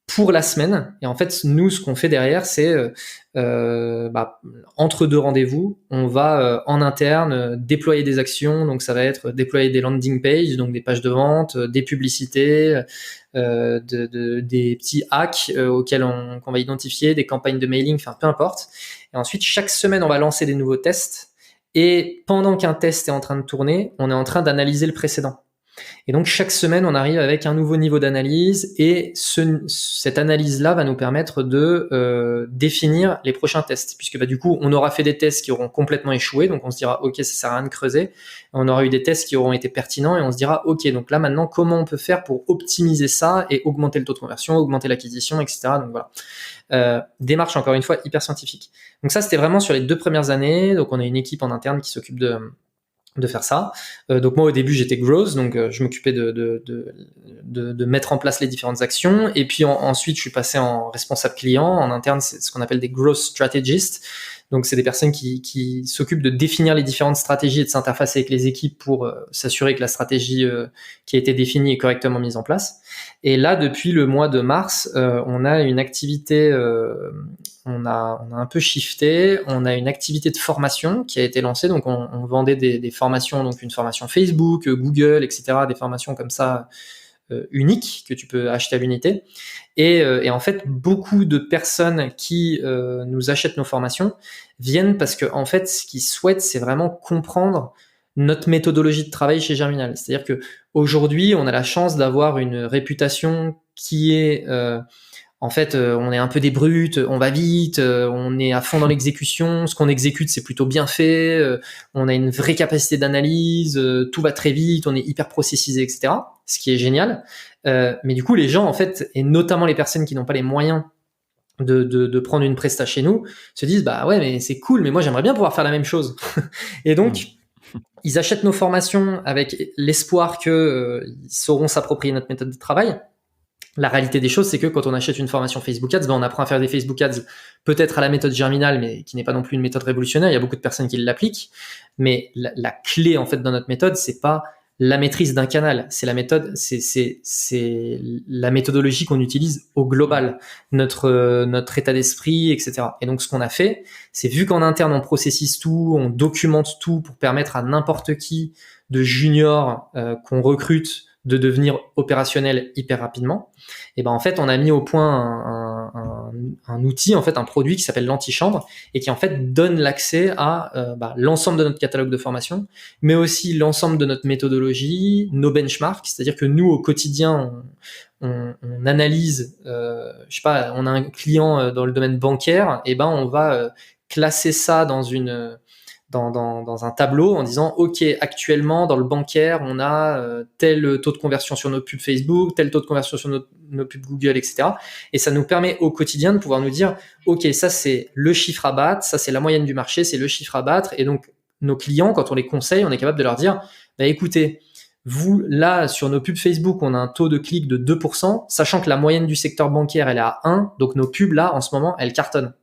pour la semaine. Et en fait, nous, ce qu'on fait derrière, c'est entre deux rendez-vous, on va en interne déployer des actions. Donc, ça va être déployer des landing pages, donc des pages de vente, des publicités, des petits hacks auxquels qu'on va identifier, des campagnes de mailing, enfin peu importe. Et ensuite, chaque semaine, on va lancer des nouveaux tests. Et pendant qu'un test est en train de tourner, on est en train d'analyser le précédent. Et donc, chaque semaine, on arrive avec un nouveau niveau d'analyse et cette analyse-là va nous permettre de définir les prochains tests. Puisque du coup, on aura fait des tests qui auront complètement échoué. Donc, on se dira, OK, ça sert à rien de creuser. On aura eu des tests qui auront été pertinents et on se dira, OK, donc là, maintenant, comment on peut faire pour optimiser ça et augmenter le taux de conversion, augmenter l'acquisition, etc. Donc, voilà. Démarche, encore une fois, hyper scientifique. Donc, ça, c'était vraiment sur les 2 premières années. Donc, on a une équipe en interne qui s'occupe de faire ça. Donc moi au début j'étais growth, donc je m'occupais de mettre en place les différentes actions, et puis ensuite je suis passé en responsable client. En interne c'est ce qu'on appelle des growth strategists, donc c'est des personnes qui s'occupent de définir les différentes stratégies et de s'interfacer avec les équipes pour s'assurer que la stratégie qui a été définie est correctement mise en place. Et là depuis le mois de mars on a une activité on a un peu shifté, on a une activité de formation qui a été lancée, donc on vendait des formations, donc une formation Facebook, Google, etc., des formations comme ça uniques que tu peux acheter à l'unité. Et en fait, beaucoup de personnes qui nous achètent nos formations viennent parce que en fait, ce qu'ils souhaitent, c'est vraiment comprendre notre méthodologie de travail chez Germinal. C'est-à-dire que aujourd'hui, on a la chance d'avoir une réputation qui est en fait, on est un peu des brutes, on va vite, on est à fond dans l'exécution, ce qu'on exécute c'est plutôt bien fait, on a une vraie capacité d'analyse, tout va très vite, on est hyper processisé, etc. Ce qui est génial. Mais du coup, les gens, en fait, et notamment les personnes qui n'ont pas les moyens de prendre une presta chez nous, se disent bah ouais, mais c'est cool, mais moi j'aimerais bien pouvoir faire la même chose. Et donc, ils achètent nos formations avec l'espoir que ils sauront s'approprier notre méthode de travail. La réalité des choses, c'est que quand on achète une formation Facebook Ads, on apprend à faire des Facebook Ads peut-être à la méthode Germinal, mais qui n'est pas non plus une méthode révolutionnaire. Il y a beaucoup de personnes qui l'appliquent. Mais la clé, en fait, dans notre méthode, c'est pas la maîtrise d'un canal. C'est la méthode, c'est la méthodologie qu'on utilise au global. Notre état d'esprit, etc. Et donc, ce qu'on a fait, c'est vu qu'en interne, on processise tout, on documente tout pour permettre à n'importe qui de junior qu'on recrute de devenir opérationnel hyper rapidement. Et ben en fait, on a mis au point un outil, en fait, un produit qui s'appelle l'antichambre et qui en fait donne l'accès à l'ensemble de notre catalogue de formation, mais aussi l'ensemble de notre méthodologie, nos benchmarks. C'est-à-dire que nous, au quotidien, on analyse, je sais pas, on a un client dans le domaine bancaire, et ben on va classer ça dans un tableau en disant ok, actuellement dans le bancaire on a tel taux de conversion sur nos pubs Facebook, tel taux de conversion sur nos pubs Google, etc. Et ça nous permet au quotidien de pouvoir nous dire ok, ça c'est le chiffre à battre, ça c'est la moyenne du marché, c'est le chiffre à battre. Et donc nos clients, quand on les conseille, on est capable de leur dire bah écoutez, vous là sur nos pubs Facebook on a un taux de clic de 2%, sachant que la moyenne du secteur bancaire elle est à 1, donc nos pubs là en ce moment elles cartonnent.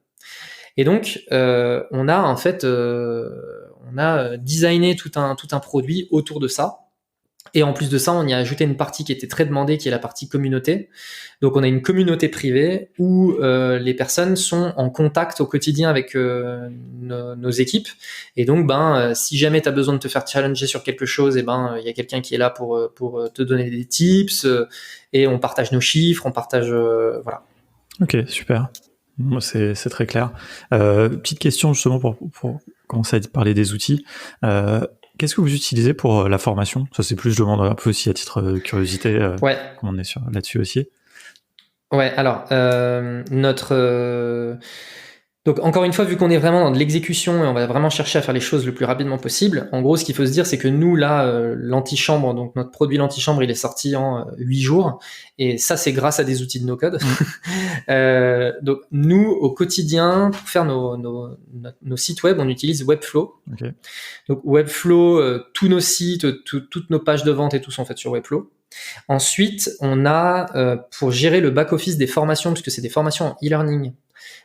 Et donc, on a en fait, on a designé tout un produit autour de ça. Et en plus de ça, on y a ajouté une partie qui était très demandée, qui est la partie communauté. Donc, on a une communauté privée où les personnes sont en contact au quotidien avec nos équipes. Et donc, si jamais tu as besoin de te faire challenger sur quelque chose, il y a quelqu'un qui est là pour te donner des tips. Et on partage nos chiffres, on partage... voilà. Ok, super. Moi, c'est très clair. Petite question justement pour commencer à parler des outils. Qu'est-ce que vous utilisez pour la formation ? Ça, c'est plus, je demande un peu aussi à titre de curiosité. Ouais. Comme on est là-dessus aussi. Ouais, alors, donc encore une fois, vu qu'on est vraiment dans de l'exécution et on va vraiment chercher à faire les choses le plus rapidement possible, en gros, ce qu'il faut se dire, c'est que nous, là, l'antichambre, donc notre produit l'antichambre, il est sorti en 8 jours. Et ça, c'est grâce à des outils de no-code. Donc nous, au quotidien, pour faire nos sites web, on utilise Webflow. Okay. Donc Webflow, tous nos sites, toutes nos pages de vente et tout sont faites sur Webflow. Ensuite, on a, pour gérer le back-office des formations, puisque c'est des formations en e-learning,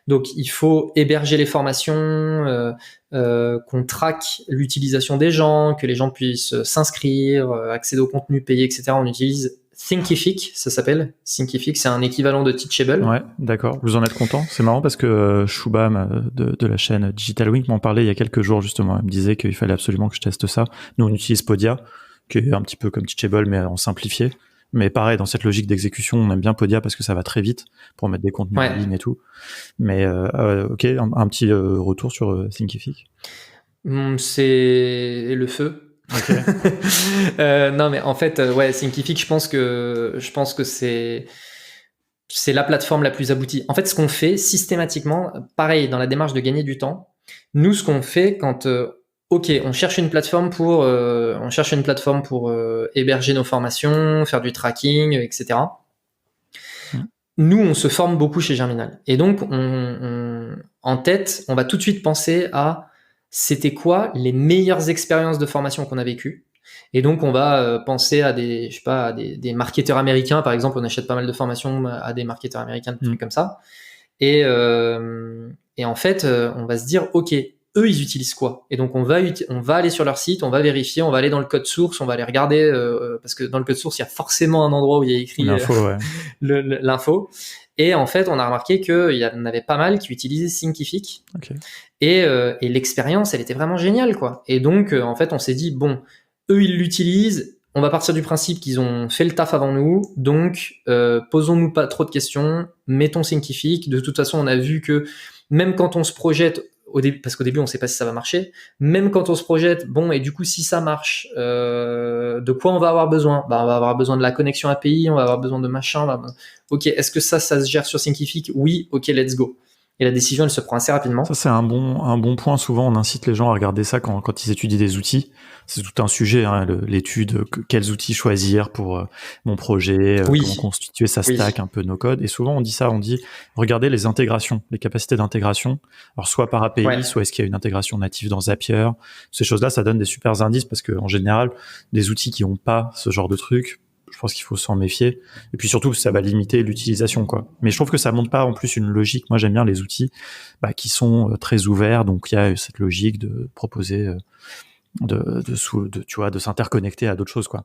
Donc, il faut héberger les formations, qu'on traque l'utilisation des gens, que les gens puissent s'inscrire, accéder au contenu, payer, etc. On utilise Thinkific, ça s'appelle. Thinkific, c'est un équivalent de Teachable. Ouais, d'accord. Vous en êtes content? C'est marrant parce que Shuba de la chaîne Digital Wink m'en parlait il y a quelques jours justement. Elle me disait qu'il fallait absolument que je teste ça. Nous, on utilise Podia, qui est un petit peu comme Teachable mais en simplifié. Mais pareil, dans cette logique d'exécution, on aime bien Podia parce que ça va très vite pour mettre des contenus en ligne et tout. Mais ok, un petit retour sur Thinkific. C'est le feu. Okay. Non, mais en fait, ouais, Thinkific, je pense que c'est la plateforme la plus aboutie. En fait, ce qu'on fait systématiquement, pareil, dans la démarche de gagner du temps, nous, ce qu'on fait quand ok, on cherche une plateforme pour héberger nos formations, faire du tracking, etc. Nous, on se forme beaucoup chez Germinal. Et donc, en tête, on va tout de suite penser à c'était quoi les meilleures expériences de formation qu'on a vécues. Et donc, on va penser à des marketeurs américains, par exemple. On achète pas mal de formations à des marketeurs américains, des trucs comme ça. Et en fait, on va se dire, ok, eux, ils utilisent quoi? Et donc, on va aller sur leur site, on va vérifier, on va aller dans le code source, on va aller regarder, parce que dans le code source, il y a forcément un endroit où il y a écrit l'info. Et en fait, on a remarqué qu'il y en avait pas mal qui utilisaient Thinkific. Okay. Et l'expérience, elle était vraiment géniale, quoi. Et donc, en fait, on s'est dit, bon, eux, ils l'utilisent. On va partir du principe qu'ils ont fait le taf avant nous. Donc, posons-nous pas trop de questions. Mettons Thinkific. De toute façon, on a vu que même quand on se projette, parce qu'au début, on sait pas si ça va marcher, même quand on se projette, bon, et du coup, si ça marche, de quoi on va avoir besoin? On va avoir besoin de la connexion API, on va avoir besoin de machin. Ok, est-ce que ça se gère sur Thinkific? Oui, ok, let's go. Et la décision, elle se prend assez rapidement. Ça, c'est un bon point. Souvent, on incite les gens à regarder ça quand ils étudient des outils. C'est tout un sujet, hein, l'étude, quels outils choisir pour mon projet, comment constituer sa stack, un peu no code. Et souvent, on dit ça, regardez les intégrations, les capacités d'intégration. Alors, soit par API, soit est-ce qu'il y a une intégration native dans Zapier. Ces choses-là, ça donne des super indices parce que, en général, des outils qui n'ont pas ce genre de truc, je pense qu'il faut s'en méfier. Et puis surtout, ça va limiter l'utilisation, quoi. Mais je trouve que ça montre pas en plus une logique. Moi, j'aime bien les outils qui sont très ouverts. Donc, il y a cette logique de proposer, tu vois, de s'interconnecter à d'autres choses, quoi.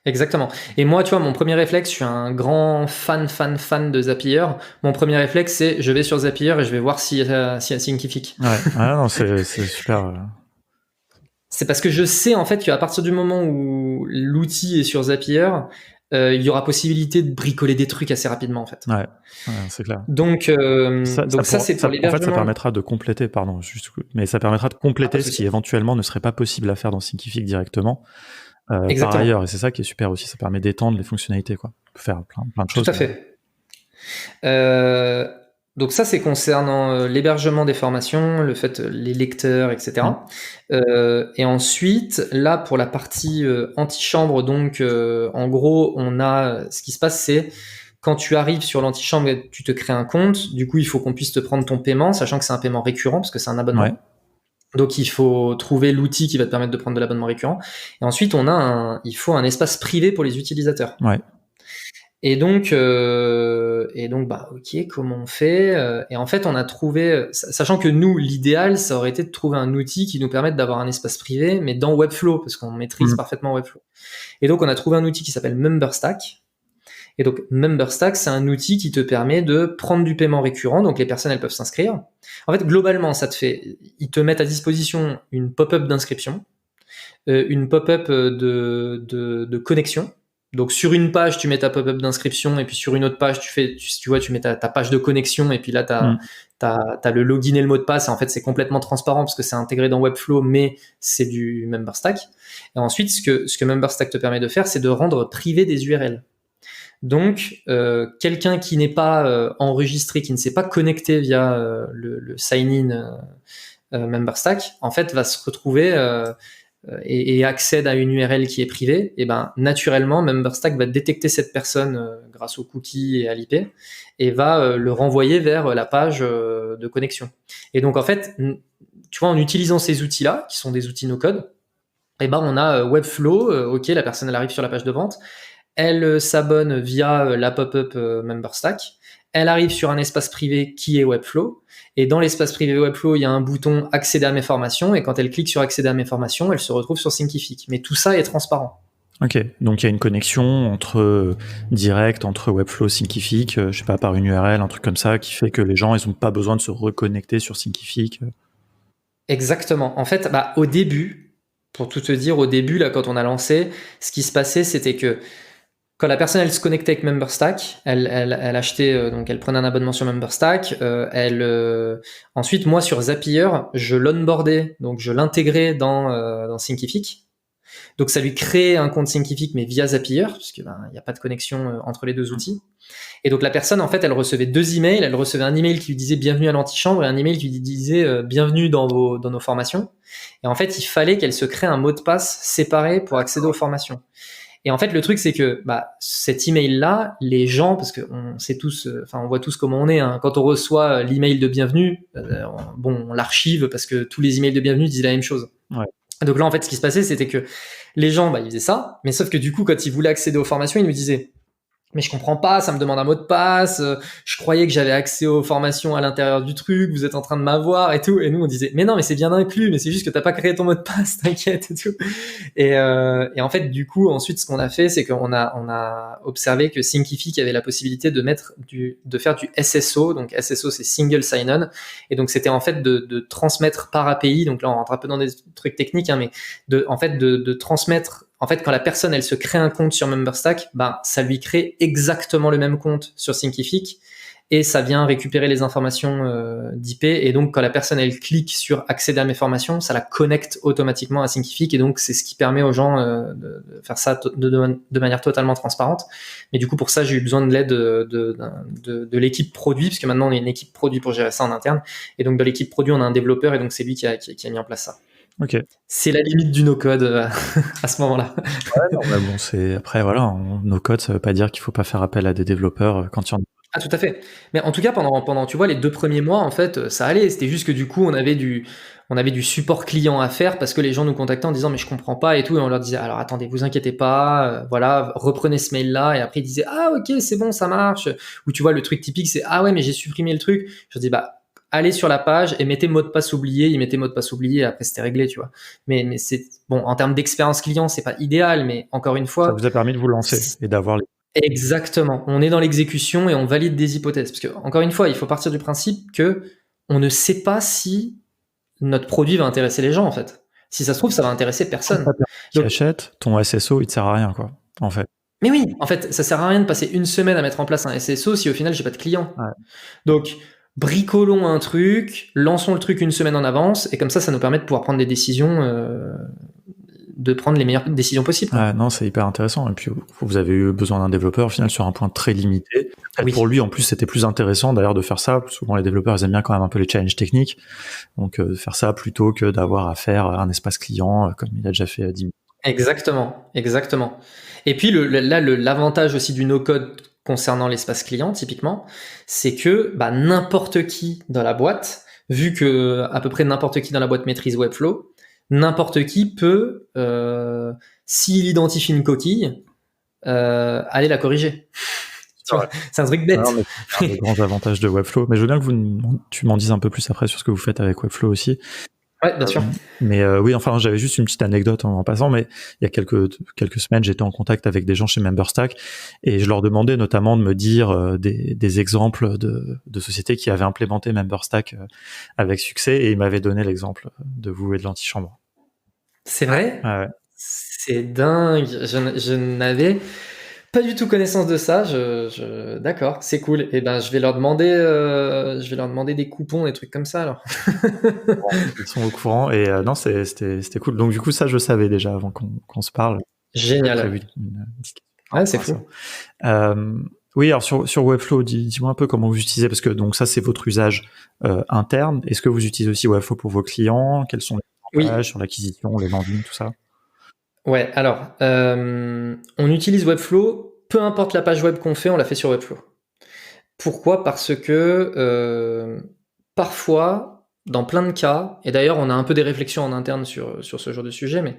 Exactement. Et moi, tu vois, mon premier réflexe, je suis un grand fan de Zapier. Mon premier réflexe, c'est je vais sur Zapier et je vais voir s'il y a Thinkific. Ouais. Ah non, c'est super. C'est parce que je sais en fait qu'à partir du moment où l'outil est sur Zapier, il y aura possibilité de bricoler des trucs assez rapidement en fait. Ouais, c'est clair. Donc ça c'est pour l'hébergement. En fait, ça permettra de compléter, mais ça permettra de compléter ce qui éventuellement ne serait pas possible à faire dans Thinkific directement. Par ailleurs, et c'est ça qui est super aussi, ça permet d'étendre les fonctionnalités, quoi. On peut faire plein de choses. Tout à fait. Donc ça, c'est concernant l'hébergement des formations, le fait, les lecteurs, etc. Et ensuite, là, pour la partie antichambre, donc en gros, ce qui se passe, c'est quand tu arrives sur l'antichambre, tu te crées un compte. Du coup, il faut qu'on puisse te prendre ton paiement, sachant que c'est un paiement récurrent, parce que c'est un abonnement. Ouais. Donc, il faut trouver l'outil qui va te permettre de prendre de l'abonnement récurrent. Et ensuite, il faut un espace privé pour les utilisateurs. Ouais. Et donc, ok, comment on fait? Et en fait, on a trouvé, sachant que nous, l'idéal, ça aurait été de trouver un outil qui nous permette d'avoir un espace privé, mais dans Webflow, parce qu'on maîtrise parfaitement Webflow. Et donc, on a trouvé un outil qui s'appelle MemberStack. Et donc, MemberStack, c'est un outil qui te permet de prendre du paiement récurrent. Donc, les personnes, elles peuvent s'inscrire. En fait, globalement, ils te mettent à disposition une pop-up d'inscription, une pop-up de connexion. Donc sur une page, tu mets ta pop-up d'inscription et puis sur une autre page, tu mets ta page de connexion et puis là, t'as le login et le mot de passe. Et en fait, c'est complètement transparent parce que c'est intégré dans Webflow, mais c'est du MemberStack. Et ensuite, ce que MemberStack te permet de faire, c'est de rendre privé des URL. Donc, quelqu'un qui n'est pas enregistré, qui ne s'est pas connecté via le sign-in MemberStack, en fait, va se retrouver et accède à une URL qui est privée, et ben naturellement MemberStack va détecter cette personne grâce aux cookies et à l'IP et va le renvoyer vers la page de connexion. Et donc en fait, tu vois, en utilisant ces outils-là, qui sont des outils no-code, et ben on a Webflow, ok, la personne elle arrive sur la page de vente, elle s'abonne via la pop-up MemberStack, elle arrive sur un espace privé qui est Webflow, et dans l'espace privé Webflow, il y a un bouton accéder à mes formations, et quand elle clique sur accéder à mes formations, elle se retrouve sur Thinkific. Mais tout ça est transparent. Ok, donc il y a une connexion directe entre Webflow et Thinkific, je sais pas, par une URL, un truc comme ça, qui fait que les gens, ils ont pas besoin de se reconnecter sur Thinkific. Exactement. En fait, au début, pour tout te dire, au début, là, quand on a lancé, ce qui se passait, c'était que quand la personne elle se connectait avec MemberStack, elle achetait donc elle prenait un abonnement sur MemberStack, ensuite moi sur Zapier, je l'onboardais, donc je l'intégrais dans Thinkific. Donc ça lui créait un compte Thinkific mais via Zapier parce que il y a pas de connexion entre les deux outils. Et donc la personne en fait, elle recevait 2 emails, elle recevait un email qui lui disait bienvenue à l'antichambre et un email qui lui disait bienvenue dans nos formations. Et en fait, il fallait qu'elle se crée un mot de passe séparé pour accéder aux formations. Et en fait, le truc, c'est que cet email-là, les gens, parce que on sait tous, on voit tous comment on est. Hein, quand on reçoit l'email de bienvenue, on l'archive parce que tous les emails de bienvenue disent la même chose. Ouais. Donc là, en fait, ce qui se passait, c'était que les gens, ils faisaient ça, mais sauf que du coup, quand ils voulaient accéder aux formations, ils nous disaient mais je comprends pas, ça me demande un mot de passe, je croyais que j'avais accès aux formations à l'intérieur du truc, vous êtes en train de m'avoir et tout. Et nous on disait mais non, mais c'est bien inclus, mais c'est juste que t'as pas créé ton mot de passe, t'inquiète et tout. Et en fait du coup ensuite ce qu'on a fait, c'est qu'on a observé que Thinkific avait la possibilité de faire du SSO. Donc SSO c'est Single Sign-On, et donc c'était en fait de transmettre par API. Donc là on rentre un peu dans des trucs techniques, hein, mais de transmettre. En fait, quand la personne elle se crée un compte sur MemberStack, ça lui crée exactement le même compte sur Thinkific et ça vient récupérer les informations d'IP. Et donc, quand la personne elle clique sur accéder à mes formations, ça la connecte automatiquement à Thinkific. Et donc, c'est ce qui permet aux gens de faire ça de manière totalement transparente. Mais du coup, pour ça, j'ai eu besoin de l'aide de l'équipe produit, parce que maintenant on est une équipe produit pour gérer ça en interne. Et donc, dans l'équipe produit, on a un développeur et donc c'est lui qui a mis en place ça. Okay. C'est la limite du no-code à ce moment-là. Ouais, non, mais bon, c'est après voilà, no-code, ça veut pas dire qu'il faut pas faire appel à des développeurs quand il y en a. Ah tout à fait. Mais en tout cas pendant tu vois les 2 premiers mois en fait ça allait. C'était juste que du coup on avait du support client à faire parce que les gens nous contactaient en disant mais je comprends pas et tout, et on leur disait alors attendez, vous inquiétez pas, voilà, reprenez ce mail là, et après ils disaient ah ok c'est bon ça marche. Ou tu vois le truc typique c'est ah ouais mais j'ai supprimé le truc. Je dis allez sur la page et mettez mot de passe oublié, ils mettaient mot de passe oublié, et après c'était réglé, tu vois. Mais c'est bon en termes d'expérience client, c'est pas idéal, mais encore une fois, ça vous a permis de vous lancer et d'avoir les... Exactement. On est dans l'exécution et on valide des hypothèses, parce que encore une fois, il faut partir du principe que on ne sait pas si notre produit va intéresser les gens en fait. Si ça se trouve, ça va intéresser personne. Qui achète ton SSO, il te sert à rien quoi, en fait. Mais oui, en fait, ça sert à rien de passer une semaine à mettre en place un SSO si au final j'ai pas de clients. Ouais. Donc bricolons un truc, lançons le truc une semaine en avance, et comme ça nous permet de pouvoir prendre des décisions, de prendre les meilleures décisions possibles. Ouais, non, c'est hyper intéressant. Et puis vous avez eu besoin d'un développeur au final sur un point très limité. Oui. Pour lui, en plus, c'était plus intéressant d'ailleurs de faire ça. Souvent, les développeurs, ils aiment bien quand même un peu les challenges techniques. Donc, de faire ça plutôt que d'avoir à faire un espace client comme il a déjà fait 10 minutes. Exactement. Et puis l'avantage aussi du no-code concernant l'espace client, typiquement, c'est que n'importe qui dans la boîte, vu que à peu près n'importe qui dans la boîte maîtrise Webflow, n'importe qui peut, s'il identifie une coquille, aller la corriger. C'est un truc bête. Non, c'est un des grands avantages de Webflow. Mais je veux bien que tu m'en dises un peu plus après sur ce que vous faites avec Webflow aussi. Ouais, bien sûr. Mais oui, enfin, j'avais juste une petite anecdote en passant, mais il y a quelques semaines, j'étais en contact avec des gens chez MemberStack et je leur demandais notamment de me dire des exemples de sociétés qui avaient implémenté MemberStack avec succès, et ils m'avaient donné l'exemple de vous et de l'antichambre. C'est vrai ? Ouais. C'est dingue. Je n'avais pas du tout connaissance de ça. D'accord, c'est cool. Et je vais leur demander des coupons, des trucs comme ça alors. Bon, ils sont au courant et non, c'était cool. Donc du coup, ça, je savais déjà avant qu'on se parle. Génial. Ouais, c'est fou. Oui, alors sur Webflow, dis-moi un peu comment vous utilisez, parce que donc ça, c'est votre usage interne. Est-ce que vous utilisez aussi Webflow pour vos clients? Quels sont les avantages sur l'acquisition, les landings, tout ça? Ouais, alors, on utilise Webflow, peu importe la page web qu'on fait, on la fait sur Webflow. Pourquoi ? Parce que parfois, dans plein de cas, et d'ailleurs on a un peu des réflexions en interne sur ce genre de sujet, mais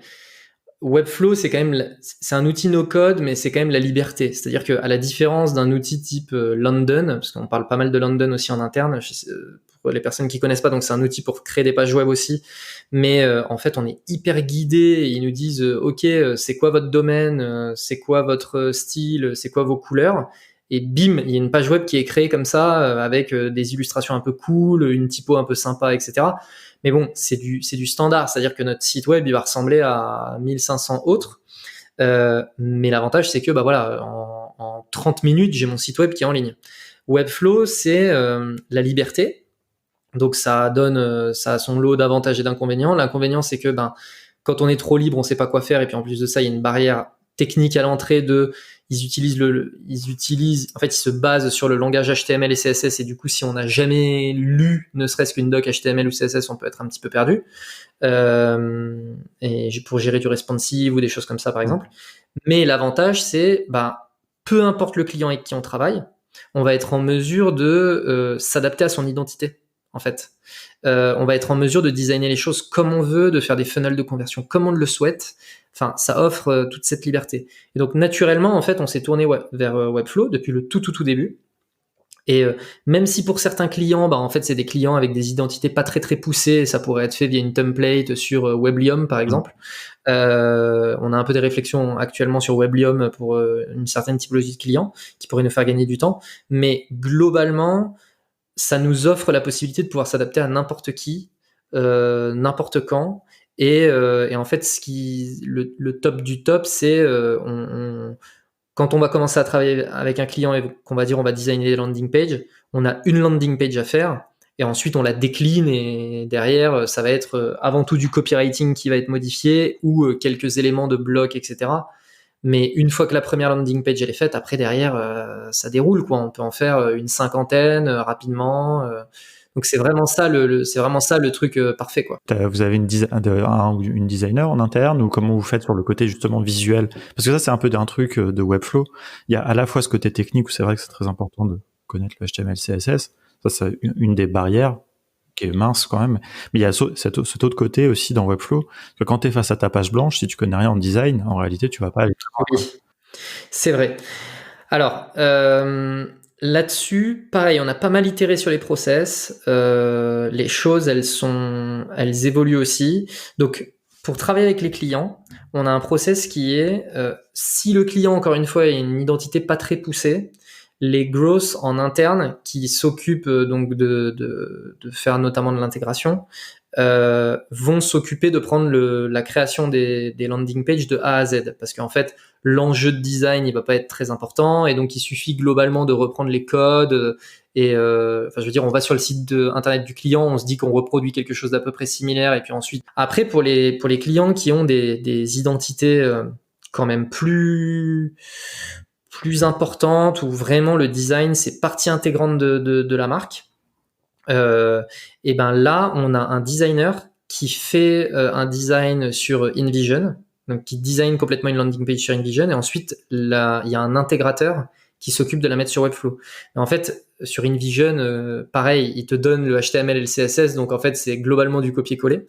Webflow, c'est quand même, c'est un outil no-code, mais c'est quand même la liberté. C'est-à-dire qu'à la différence d'un outil type London, parce qu'on parle pas mal de London aussi en interne, pour les personnes qui connaissent pas, donc c'est un outil pour créer des pages web aussi. Mais en fait, on est hyper guidé. Et ils nous disent, ok, c'est quoi votre domaine, c'est quoi votre style, c'est quoi vos couleurs. Et bim, il y a une page web qui est créée comme ça, avec des illustrations un peu cool, une typo un peu sympa, etc. Mais bon, c'est du standard, c'est-à-dire que notre site web, il va ressembler à 1500 autres. Mais l'avantage, c'est que, bah voilà, en 30 minutes, j'ai mon site web qui est en ligne. Webflow, c'est la liberté. Donc ça donne, ça a son lot d'avantages et d'inconvénients. L'inconvénient, c'est que, quand on est trop libre, on sait pas quoi faire. Et puis en plus de ça, il y a une barrière technique à l'entrée ils utilisent, en fait, ils se basent sur le langage HTML et CSS, et du coup, si on n'a jamais lu, ne serait-ce qu'une doc HTML ou CSS, on peut être un petit peu perdu. Et pour gérer du responsive ou des choses comme ça, par exemple. Mais l'avantage, c'est, peu importe le client avec qui on travaille, on va être en mesure de s'adapter à son identité, en fait. On va être en mesure de designer les choses comme on veut, de faire des funnels de conversion comme on le souhaite. Enfin, ça offre toute cette liberté. Et donc, naturellement, en fait, on s'est tourné vers Webflow depuis le tout début. Et même si pour certains clients, en fait, c'est des clients avec des identités pas très poussées, ça pourrait être fait via une template sur Weblium, par exemple. On a un peu des réflexions actuellement sur Weblium pour une certaine typologie de clients qui pourrait nous faire gagner du temps. Mais globalement, ça nous offre la possibilité de pouvoir s'adapter à n'importe qui, n'importe quand. Et en fait, le top du top, c'est quand on va commencer à travailler avec un client et qu'on va dire on va designer des landing pages, on a une landing page à faire et ensuite on la décline, et derrière ça va être avant tout du copywriting qui va être modifié ou quelques éléments de bloc, etc. Mais une fois que la première landing page elle est faite, après derrière ça déroule, quoi. On peut en faire une cinquantaine rapidement. Donc c'est vraiment ça le truc parfait, quoi. Vous avez une designer en interne, ou comment vous faites sur le côté justement visuel? Parce que ça, c'est un peu un truc de Webflow. Il y a à la fois ce côté technique où c'est vrai que c'est très important de connaître le HTML, CSS. Ça, c'est une des barrières qui est mince quand même. Mais il y a cet autre côté aussi dans Webflow, que quand tu es face à ta page blanche, si tu connais rien en design, en réalité, tu vas pas aller très loin. Oui, c'est vrai. Alors, là-dessus, pareil, on a pas mal itéré sur les process. Les choses, elles évoluent aussi. Donc, pour travailler avec les clients, on a un process qui est, si le client, encore une fois, a une identité pas très poussée, les growths en interne qui s'occupent donc de faire notamment de l'intégration, vont s'occuper de prendre la création des landing pages de A à Z, parce qu'en fait l'enjeu de design il va pas être très important, et donc il suffit globalement de reprendre les codes et je veux dire, on va sur le site internet du client, on se dit qu'on reproduit quelque chose d'à peu près similaire, et puis ensuite après pour les clients qui ont des identités quand même plus importantes, où vraiment le design c'est partie intégrante de la marque, et là on a un designer qui fait un design sur InVision, donc qui design complètement une landing page sur InVision, et ensuite il y a un intégrateur qui s'occupe de la mettre sur Webflow. Et en fait, sur InVision, pareil, il te donne le HTML et le CSS, donc en fait c'est globalement du copier-coller.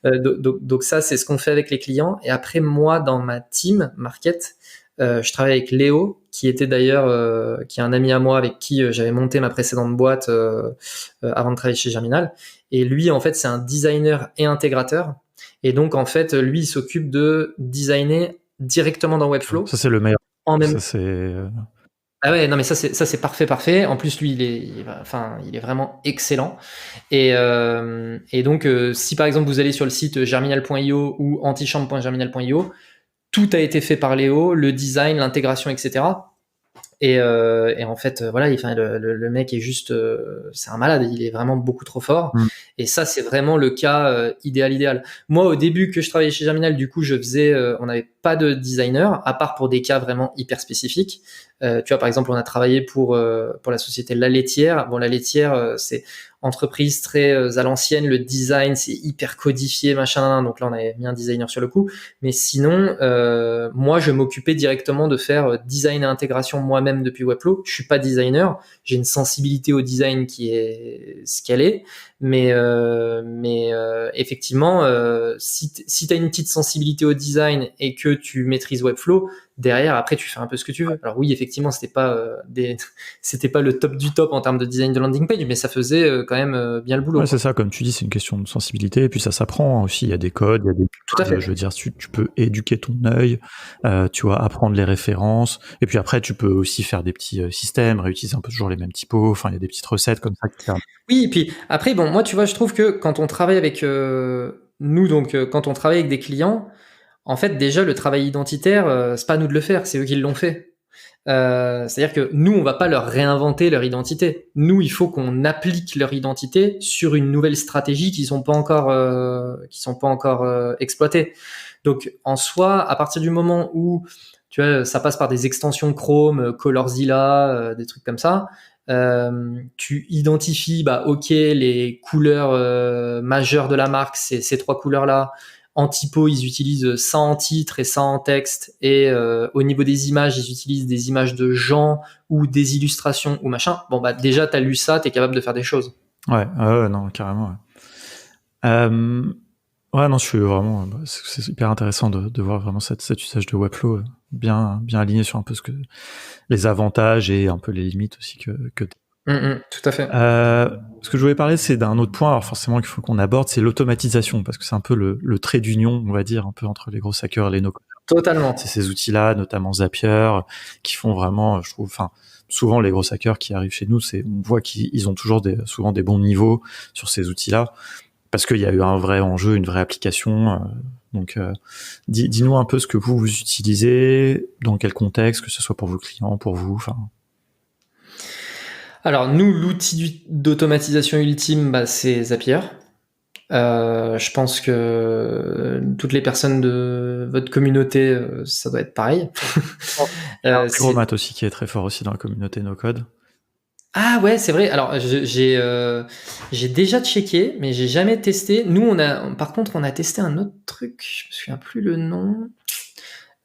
Donc ça, c'est ce qu'on fait avec les clients. Et après, moi, dans ma team market, je travaille avec Léo, qui était d'ailleurs qui est un ami à moi avec qui j'avais monté ma précédente boîte avant de travailler chez Germinal. Et lui, en fait, c'est un designer et intégrateur. Et donc, en fait, lui, il s'occupe de designer directement dans Webflow. Ça, c'est le meilleur. En même... Ça, c'est... Ah ouais, non mais ça c'est parfait. En plus lui il est vraiment excellent. Et donc si par exemple vous allez sur le site germinal.io ou antichambre.germinal.io, tout a été fait par Léo, le design, l'intégration, etc. Et en fait voilà, le mec est juste c'est un malade, il est vraiment beaucoup trop fort. Et ça c'est vraiment le cas idéal. Moi au début que je travaillais chez Germinal, du coup on n'avait pas de designer, à part pour des cas vraiment hyper spécifiques. Tu vois, par exemple, on a travaillé pour la société La Laitière. Bon, La Laitière, entreprise très à l'ancienne, le design c'est hyper codifié, machin. Donc là, on avait mis un designer sur le coup. Mais sinon, moi, je m'occupais directement de faire design et intégration moi-même depuis Webflow. Je suis pas designer, j'ai une sensibilité au design qui est ce qu'elle est. Mais effectivement, si tu as une petite sensibilité au design et que tu maîtrises Webflow, derrière, après, tu fais un peu ce que tu veux. Alors oui, effectivement, c'était pas le top du top en termes de design de landing page, mais ça faisait quand même bien le boulot. Ouais, c'est ça, comme tu dis, c'est une question de sensibilité, et puis ça s'apprend aussi. Il y a des codes, il y a des Tout à fait. je veux dire, tu peux éduquer ton œil, tu vois, apprendre les références, et puis après, tu peux aussi faire des petits systèmes, réutiliser un peu toujours les mêmes typos. Enfin, il y a des petites recettes comme ça qui permettent. Oui, et puis après, bon, moi, tu vois, je trouve que quand on travaille avec nous, donc quand on travaille avec des clients, en fait, déjà, le travail identitaire, c'est pas à nous de le faire, c'est eux qui l'ont fait. C'est-à-dire que nous, on va pas leur réinventer leur identité. Nous, il faut qu'on applique leur identité sur une nouvelle stratégie qui sont pas encore exploitées. Donc, en soi, à partir du moment où tu vois, ça passe par des extensions Chrome, Colorzilla, des trucs comme ça. Tu identifies, ok, les couleurs majeures de la marque, c'est ces trois couleurs-là. En typo, ils utilisent ça en titre et ça en texte. Et au niveau des images, ils utilisent des images de gens ou des illustrations ou machin. Bon, déjà, tu as lu ça, tu es capable de faire des choses. Ouais, non, carrément. Ouais, non, je suis vraiment. C'est hyper intéressant de voir vraiment cet usage de Webflow bien aligné sur un peu les avantages et un peu les limites aussi que tout à fait. Ce que je voulais parler, c'est d'un autre point, alors forcément qu'il faut qu'on aborde, c'est l'automatisation, parce que c'est un peu le trait d'union, on va dire, un peu entre les gros hackers et les no-coders. Totalement. C'est ces outils-là, notamment Zapier, qui font vraiment, je trouve, enfin, souvent les gros hackers qui arrivent chez nous, on voit qu'ils ont toujours souvent des bons niveaux sur ces outils-là, parce qu'il y a eu un vrai enjeu, une vraie application. Donc, dis-nous un peu ce que vous utilisez, dans quel contexte, que ce soit pour vos clients, pour vous, enfin. Alors nous, l'outil d'automatisation ultime, c'est Zapier. Je pense que toutes les personnes de votre communauté, ça doit être pareil. Gromat aussi qui est très fort aussi dans la communauté no code. Ah ouais, c'est vrai. Alors j'ai déjà checké, mais j'ai jamais testé. Nous, par contre, on a testé un autre truc. Je me souviens plus le nom.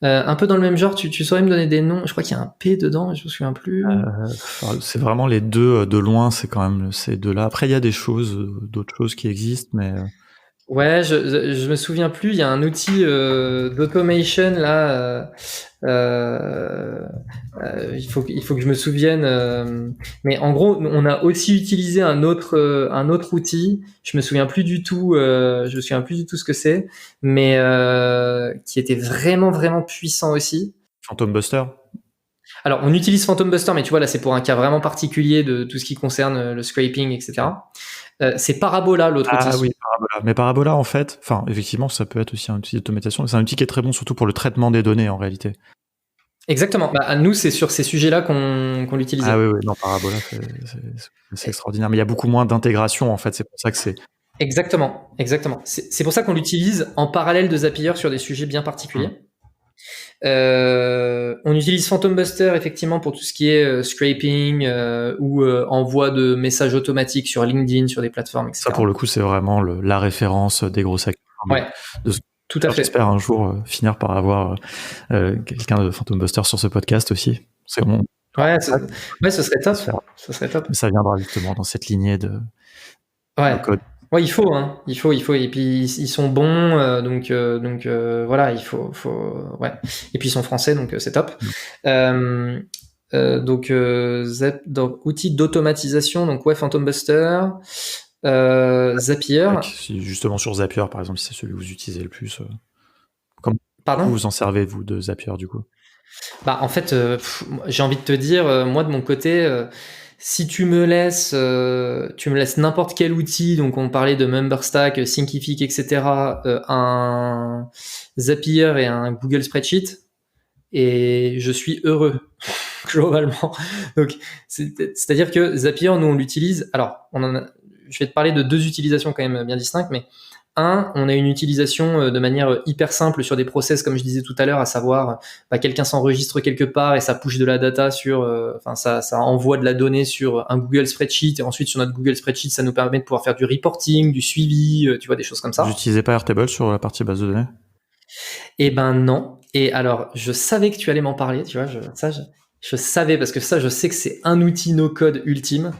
Un peu dans le même genre. Tu saurais me donner des noms? Je crois qu'il y a un P dedans. Je me souviens plus. C'est vraiment les deux de loin. C'est quand même ces deux-là. Après, il y a d'autres choses qui existent, mais. Ouais, je me souviens plus. Il y a un outil d'automation là. Il faut que je me souvienne. Mais en gros, on a aussi utilisé un autre outil. Je me souviens plus du tout. Ce que c'est, mais qui était vraiment vraiment puissant aussi. Phantom Buster. Alors, on utilise Phantom Buster, mais tu vois là, c'est pour un cas vraiment particulier de tout ce qui concerne le scraping, etc. C'est Parabola, l'autre outil. Ah oui, Parabola. Mais Parabola, en fait, enfin, effectivement, ça peut être aussi un outil d'automatisation. C'est un outil qui est très bon, surtout pour le traitement des données, en réalité. Exactement. Nous, c'est sur ces sujets-là qu'on l'utilisait. Ah oui, non, Parabola, c'est extraordinaire. Mais il y a beaucoup moins d'intégration, en fait. C'est pour ça que c'est. Exactement. C'est pour ça qu'on l'utilise en parallèle de Zapier sur des sujets bien particuliers. On utilise Phantom Buster effectivement pour tout ce qui est scraping ou envoi de messages automatiques sur LinkedIn, sur des plateformes, etc. Ça, pour le coup, c'est vraiment la référence des gros hackers. Ouais, tout à fait. J'espère un jour finir par avoir quelqu'un de Phantom Buster sur ce podcast aussi. C'est bon. Ouais, ce serait top. Ça serait top. Mais ça viendra justement dans cette lignée de code. Ouais, il faut. Et puis ils sont bons, donc voilà, il faut. Ouais. Et puis ils sont français, donc c'est top. Donc outils d'automatisation, donc Phantom Buster, Zapier. Justement sur Zapier, par exemple, si c'est celui que vous utilisez le plus. Pardon ? Vous en servez vous de Zapier du coup ? En fait, j'ai envie de te dire, moi de mon côté. Si tu me laisses n'importe quel outil, donc on parlait de MemberStack, Thinkific, etc., un Zapier et un Google Spreadsheet, et je suis heureux globalement. Donc c'est-à-dire que Zapier, nous on l'utilise. Alors je vais te parler de deux utilisations quand même bien distinctes, mais on a une utilisation de manière hyper simple sur des process, comme je disais tout à l'heure, à savoir, quelqu'un s'enregistre quelque part et ça push de la data ça envoie de la donnée sur un Google Spreadsheet, et ensuite sur notre Google Spreadsheet, ça nous permet de pouvoir faire du reporting, du suivi, tu vois, des choses comme ça. Vous n'utilisez pas Airtable sur la partie base de données? Eh ben non. Et alors, je savais que tu allais m'en parler, tu vois, je savais, parce que ça, je sais que c'est un outil no-code ultime.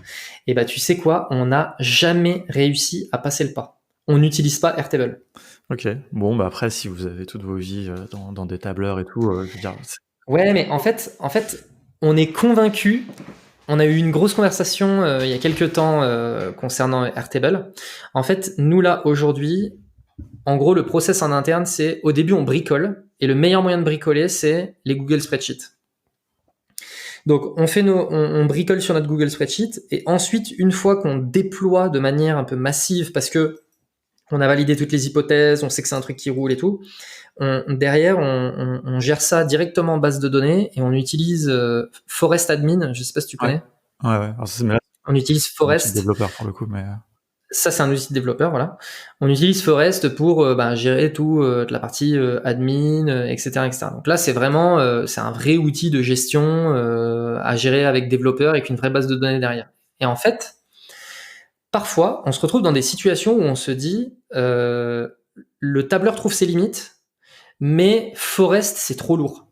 Et tu sais quoi, on n'a jamais réussi à passer le pas. On n'utilise pas Airtable. Ok, bon, après, si vous avez toutes vos vies dans des tableurs et tout, je veux dire... Ouais, mais en fait, on est convaincu. On a eu une grosse conversation il y a quelques temps concernant Airtable. En fait, nous là, aujourd'hui, en gros, le process en interne, c'est au début, on bricole. Et le meilleur moyen de bricoler, c'est les Google Spreadsheets. Donc, on bricole sur notre Google Spreadsheet. Et ensuite, une fois qu'on déploie de manière un peu massive, parce que on a validé toutes les hypothèses, on sait que c'est un truc qui roule et tout, derrière, on gère ça directement en base de données et on utilise Forest Admin. Je sais pas si tu connais. Ouais. Alors, on utilise Forest. C'est un développeur pour le coup, mais... Ça, c'est un outil de développeur, voilà. On utilise Forest pour gérer tout la partie admin, etc., etc. Donc là, c'est vraiment, c'est un vrai outil de gestion à gérer avec développeurs, avec une vraie base de données derrière. Et en fait, parfois, on se retrouve dans des situations où on se dit, le tableur trouve ses limites, mais Forest, c'est trop lourd.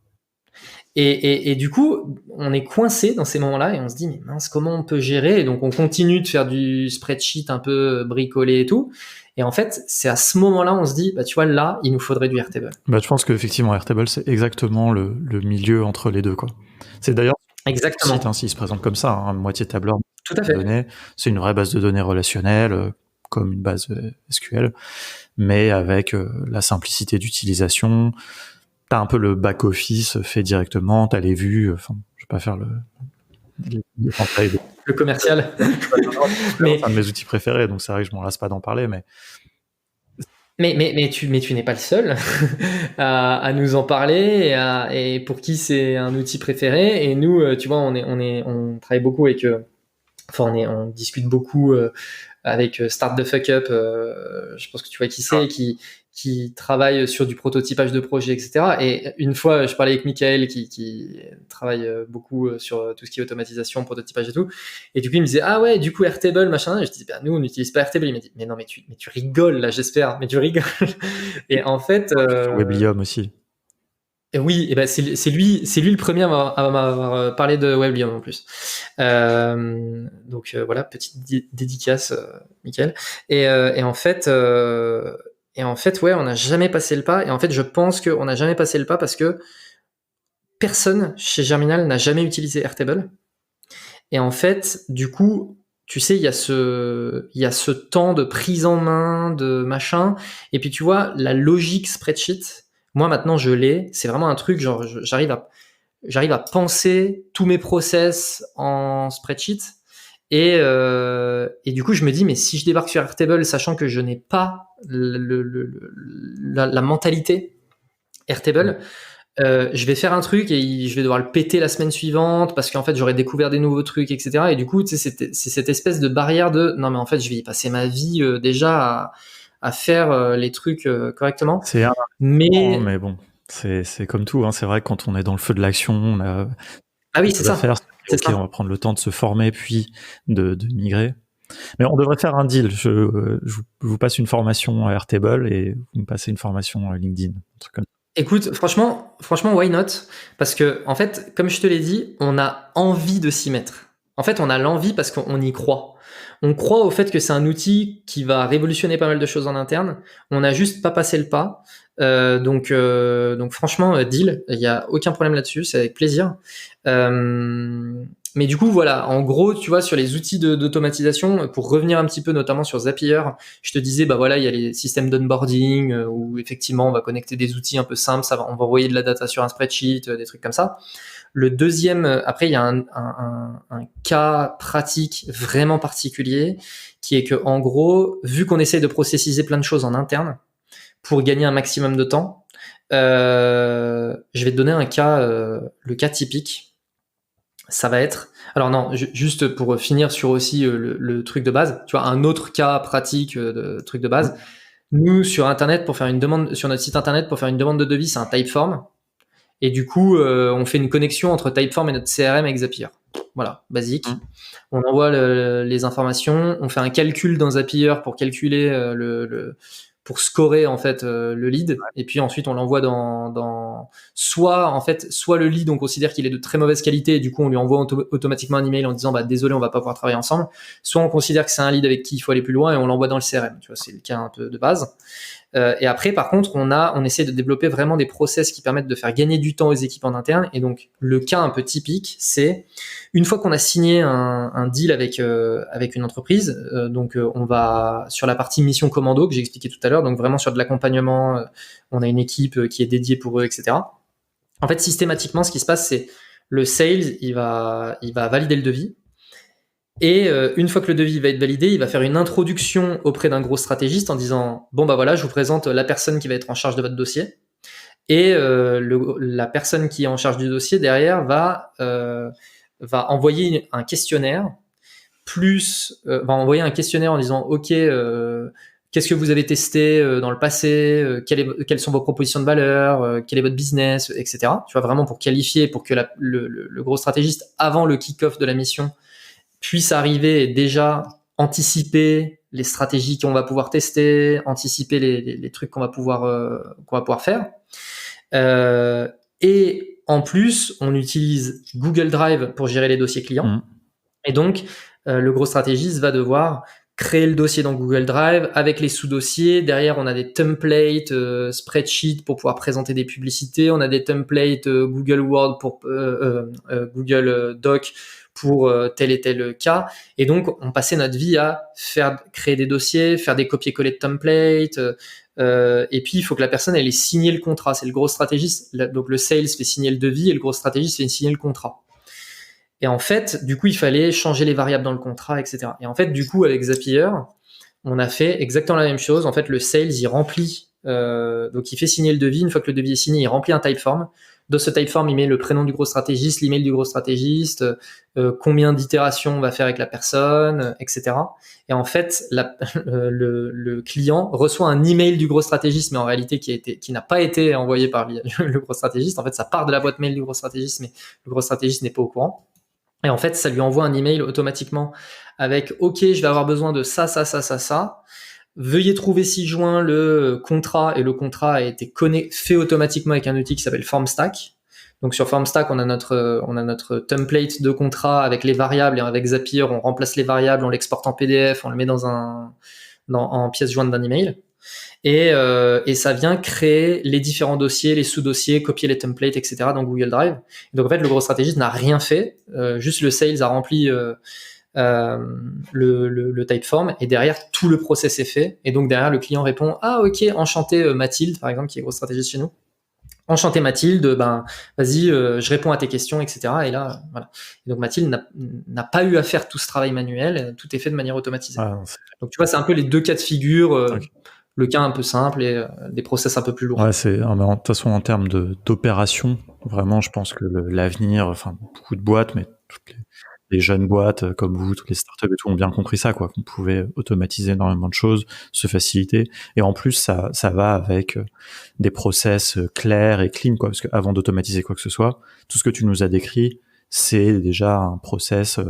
Et du coup, on est coincé dans ces moments-là et on se dit, mais mince, comment on peut gérer? Et donc, on continue de faire du spreadsheet un peu bricolé et tout. Et en fait, c'est à ce moment-là, on se dit, tu vois, là, il nous faudrait du Airtable. Je pense qu'effectivement, Airtable, c'est exactement le milieu entre les deux, quoi. C'est d'ailleurs exactement. Site, s'il se présente comme ça, moitié tableur. Tout à fait. Données. C'est une vraie base de données relationnelle, comme une base SQL, mais avec la simplicité d'utilisation. T'as un peu le back-office fait directement, t'as les vues, je vais pas faire le commercial. Mais c'est un de mes outils préférés, donc c'est vrai que je m'en lasse pas d'en parler, mais tu n'es pas le seul à nous en parler et pour qui c'est un outil préféré. Et nous, tu vois, on travaille beaucoup avec, on discute beaucoup avec Start the Fuck Up. Je pense que tu vois qui c'est, qui travaille sur du prototypage de projet, etc. Et une fois, je parlais avec Michael qui travaille beaucoup sur tout ce qui est automatisation, prototypage et tout. Et du coup, il me disait, ah ouais, du coup, Airtable, machin. Et je disais, nous, on n'utilise pas Airtable. Il m'a dit, mais non, mais tu rigoles, là, j'espère. Mais tu rigoles. Et en fait... Weblium aussi. Oui, et c'est lui le premier à m'avoir parlé de Weblium en plus. Donc voilà, petite dédicace, Michael. Et en fait, ouais, on n'a jamais passé le pas. Et en fait, je pense qu'on n'a jamais passé le pas parce que personne chez Germinal n'a jamais utilisé Airtable. Et en fait, du coup, tu sais, il y a ce temps de prise en main, de machin. Et puis tu vois, la logique spreadsheet. Moi, maintenant, je l'ai. C'est vraiment un truc, genre, j'arrive à penser tous mes process en spreadsheet. Et du coup, je me dis, mais si je débarque sur Airtable, sachant que je n'ai pas la mentalité Airtable, je vais faire un truc et je vais devoir le péter la semaine suivante parce qu'en fait, j'aurais découvert des nouveaux trucs, etc. Et du coup, c'est cette espèce de barrière de, non, mais en fait, je vais y passer ma vie déjà à faire les trucs correctement. Mais bon, c'est comme tout, c'est vrai que quand on est dans le feu de l'action, on a c'est ça. On va prendre le temps de se former puis de migrer. Mais on devrait faire un deal. Je vous passe une formation à Airtable et vous me passez une formation à LinkedIn, un truc comme ça. Écoute, franchement, why not? Parce que, en fait, comme je te l'ai dit, on a envie de s'y mettre. En fait, on a l'envie parce qu'on y croit. On croit au fait que c'est un outil qui va révolutionner pas mal de choses en interne. On n'a juste pas passé le pas. Donc franchement, deal. Il y a aucun problème là-dessus. C'est avec plaisir. Mais du coup, voilà, en gros, tu vois, sur les outils d'automatisation, pour revenir un petit peu notamment sur Zapier, je te disais, voilà, il y a les systèmes d'onboarding où effectivement, on va connecter des outils un peu simples, on va envoyer de la data sur un spreadsheet, des trucs comme ça. Le deuxième, après, il y a un cas pratique vraiment particulier qui est que, en gros, vu qu'on essaye de processiser plein de choses en interne pour gagner un maximum de temps, je vais te donner un cas, le cas typique. Ça va être... Alors non, juste pour finir sur aussi le truc de base, tu vois, un autre cas pratique de truc de base. Nous, sur Internet, pour faire une demande, sur notre site Internet, pour faire une demande de devis, c'est un Typeform. Et du coup, on fait une connexion entre Typeform et notre CRM avec Zapier. Voilà, basique. On envoie les informations, on fait un calcul dans Zapier pour calculer pour scorer en fait le lead, et puis ensuite on l'envoie dans soit le lead on considère qu'il est de très mauvaise qualité et du coup on lui envoie automatiquement un email en disant désolé on va pas pouvoir travailler ensemble, soit on considère que c'est un lead avec qui il faut aller plus loin et on l'envoie dans le CRM. Tu vois, c'est le cas un peu de base. Et après, par contre, on essaie de développer vraiment des process qui permettent de faire gagner du temps aux équipes en interne. Et donc, le cas un peu typique, c'est une fois qu'on a signé un deal avec une entreprise, on va sur la partie mission commando que j'ai expliqué tout à l'heure, donc vraiment sur de l'accompagnement, on a une équipe qui est dédiée pour eux, etc. En fait, systématiquement, ce qui se passe, c'est le sales, il va valider le devis. Et une fois que le devis va être validé, il va faire une introduction auprès d'un gros stratégiste en disant bon voilà, je vous présente la personne qui va être en charge de votre dossier. Et la personne qui est en charge du dossier derrière va envoyer un questionnaire, va envoyer un questionnaire en disant ok, qu'est-ce que vous avez testé dans le passé, quelles sont vos propositions de valeur, quel est votre business, etc. Tu vois, vraiment pour qualifier, pour que le gros stratégiste, avant le kick-off de la mission, puisse arriver et déjà anticiper les stratégies qu'on va pouvoir tester, anticiper les trucs qu'on va pouvoir faire. Et en plus, on utilise Google Drive pour gérer les dossiers clients. Et donc, le gros stratégiste va devoir créer le dossier dans Google Drive avec les sous-dossiers. Derrière, on a des templates spreadsheet pour pouvoir présenter des publicités. On a des templates Google Word pour Google Doc pour tel et tel cas. Et donc, on passait notre vie à créer des dossiers, faire des copier-coller de templates. Et puis, il faut que la personne elle ait signé le contrat. C'est le gros stratégiste. Donc, le sales fait signer le devis et le gros stratégiste fait signer le contrat. Et en fait, du coup, il fallait changer les variables dans le contrat, etc. Et en fait, du coup, avec Zapier, on a fait exactement la même chose. En fait, le sales, il remplit, donc il fait signer le devis. Une fois que le devis est signé, il remplit un typeform. Dans ce typeform, il met le prénom du gros stratégiste, l'email du gros stratégiste, combien d'itérations on va faire avec la personne, etc. Et en fait, le client reçoit un email du gros stratégiste, mais en réalité qui n'a pas été envoyé par le gros stratégiste. En fait, ça part de la boîte mail du gros stratégiste, mais le gros stratégiste n'est pas au courant. Et en fait, ça lui envoie un email automatiquement avec « Ok, je vais avoir besoin de ça. Veuillez trouver ci-joint le contrat ». Et le contrat a été fait automatiquement avec un outil qui s'appelle FormStack. Donc sur FormStack, on a notre template de contrat avec les variables. Et avec Zapier, on remplace les variables, on l'exporte en PDF, on le met en pièce jointe d'un email. Et ça vient créer les différents dossiers, les sous-dossiers, copier les templates, etc. dans Google Drive. Donc en fait, le gros stratégiste n'a rien fait, juste le sales a rempli le typeform et derrière tout le process est fait. Et donc derrière le client répond ah ok, enchanté Mathilde par exemple qui est gros stratégiste chez nous. Enchanté Mathilde, vas-y, je réponds à tes questions, etc. Et là, voilà. Et donc Mathilde n'a pas eu à faire tout ce travail manuel, tout est fait de manière automatisée. Donc tu vois, c'est un peu les deux cas de figure. Okay. Le cas un peu simple et des process un peu plus lourds. Ouais, de toute façon en termes d'opération, vraiment, je pense que l'avenir, enfin beaucoup de boîtes, mais toutes les jeunes boîtes comme vous, toutes les startups et tout ont bien compris ça, quoi, qu'on pouvait automatiser énormément de choses, se faciliter, et en plus ça va avec des process clairs et clean, quoi, parce que avant d'automatiser quoi que ce soit, tout ce que tu nous as décrit, c'est déjà un process.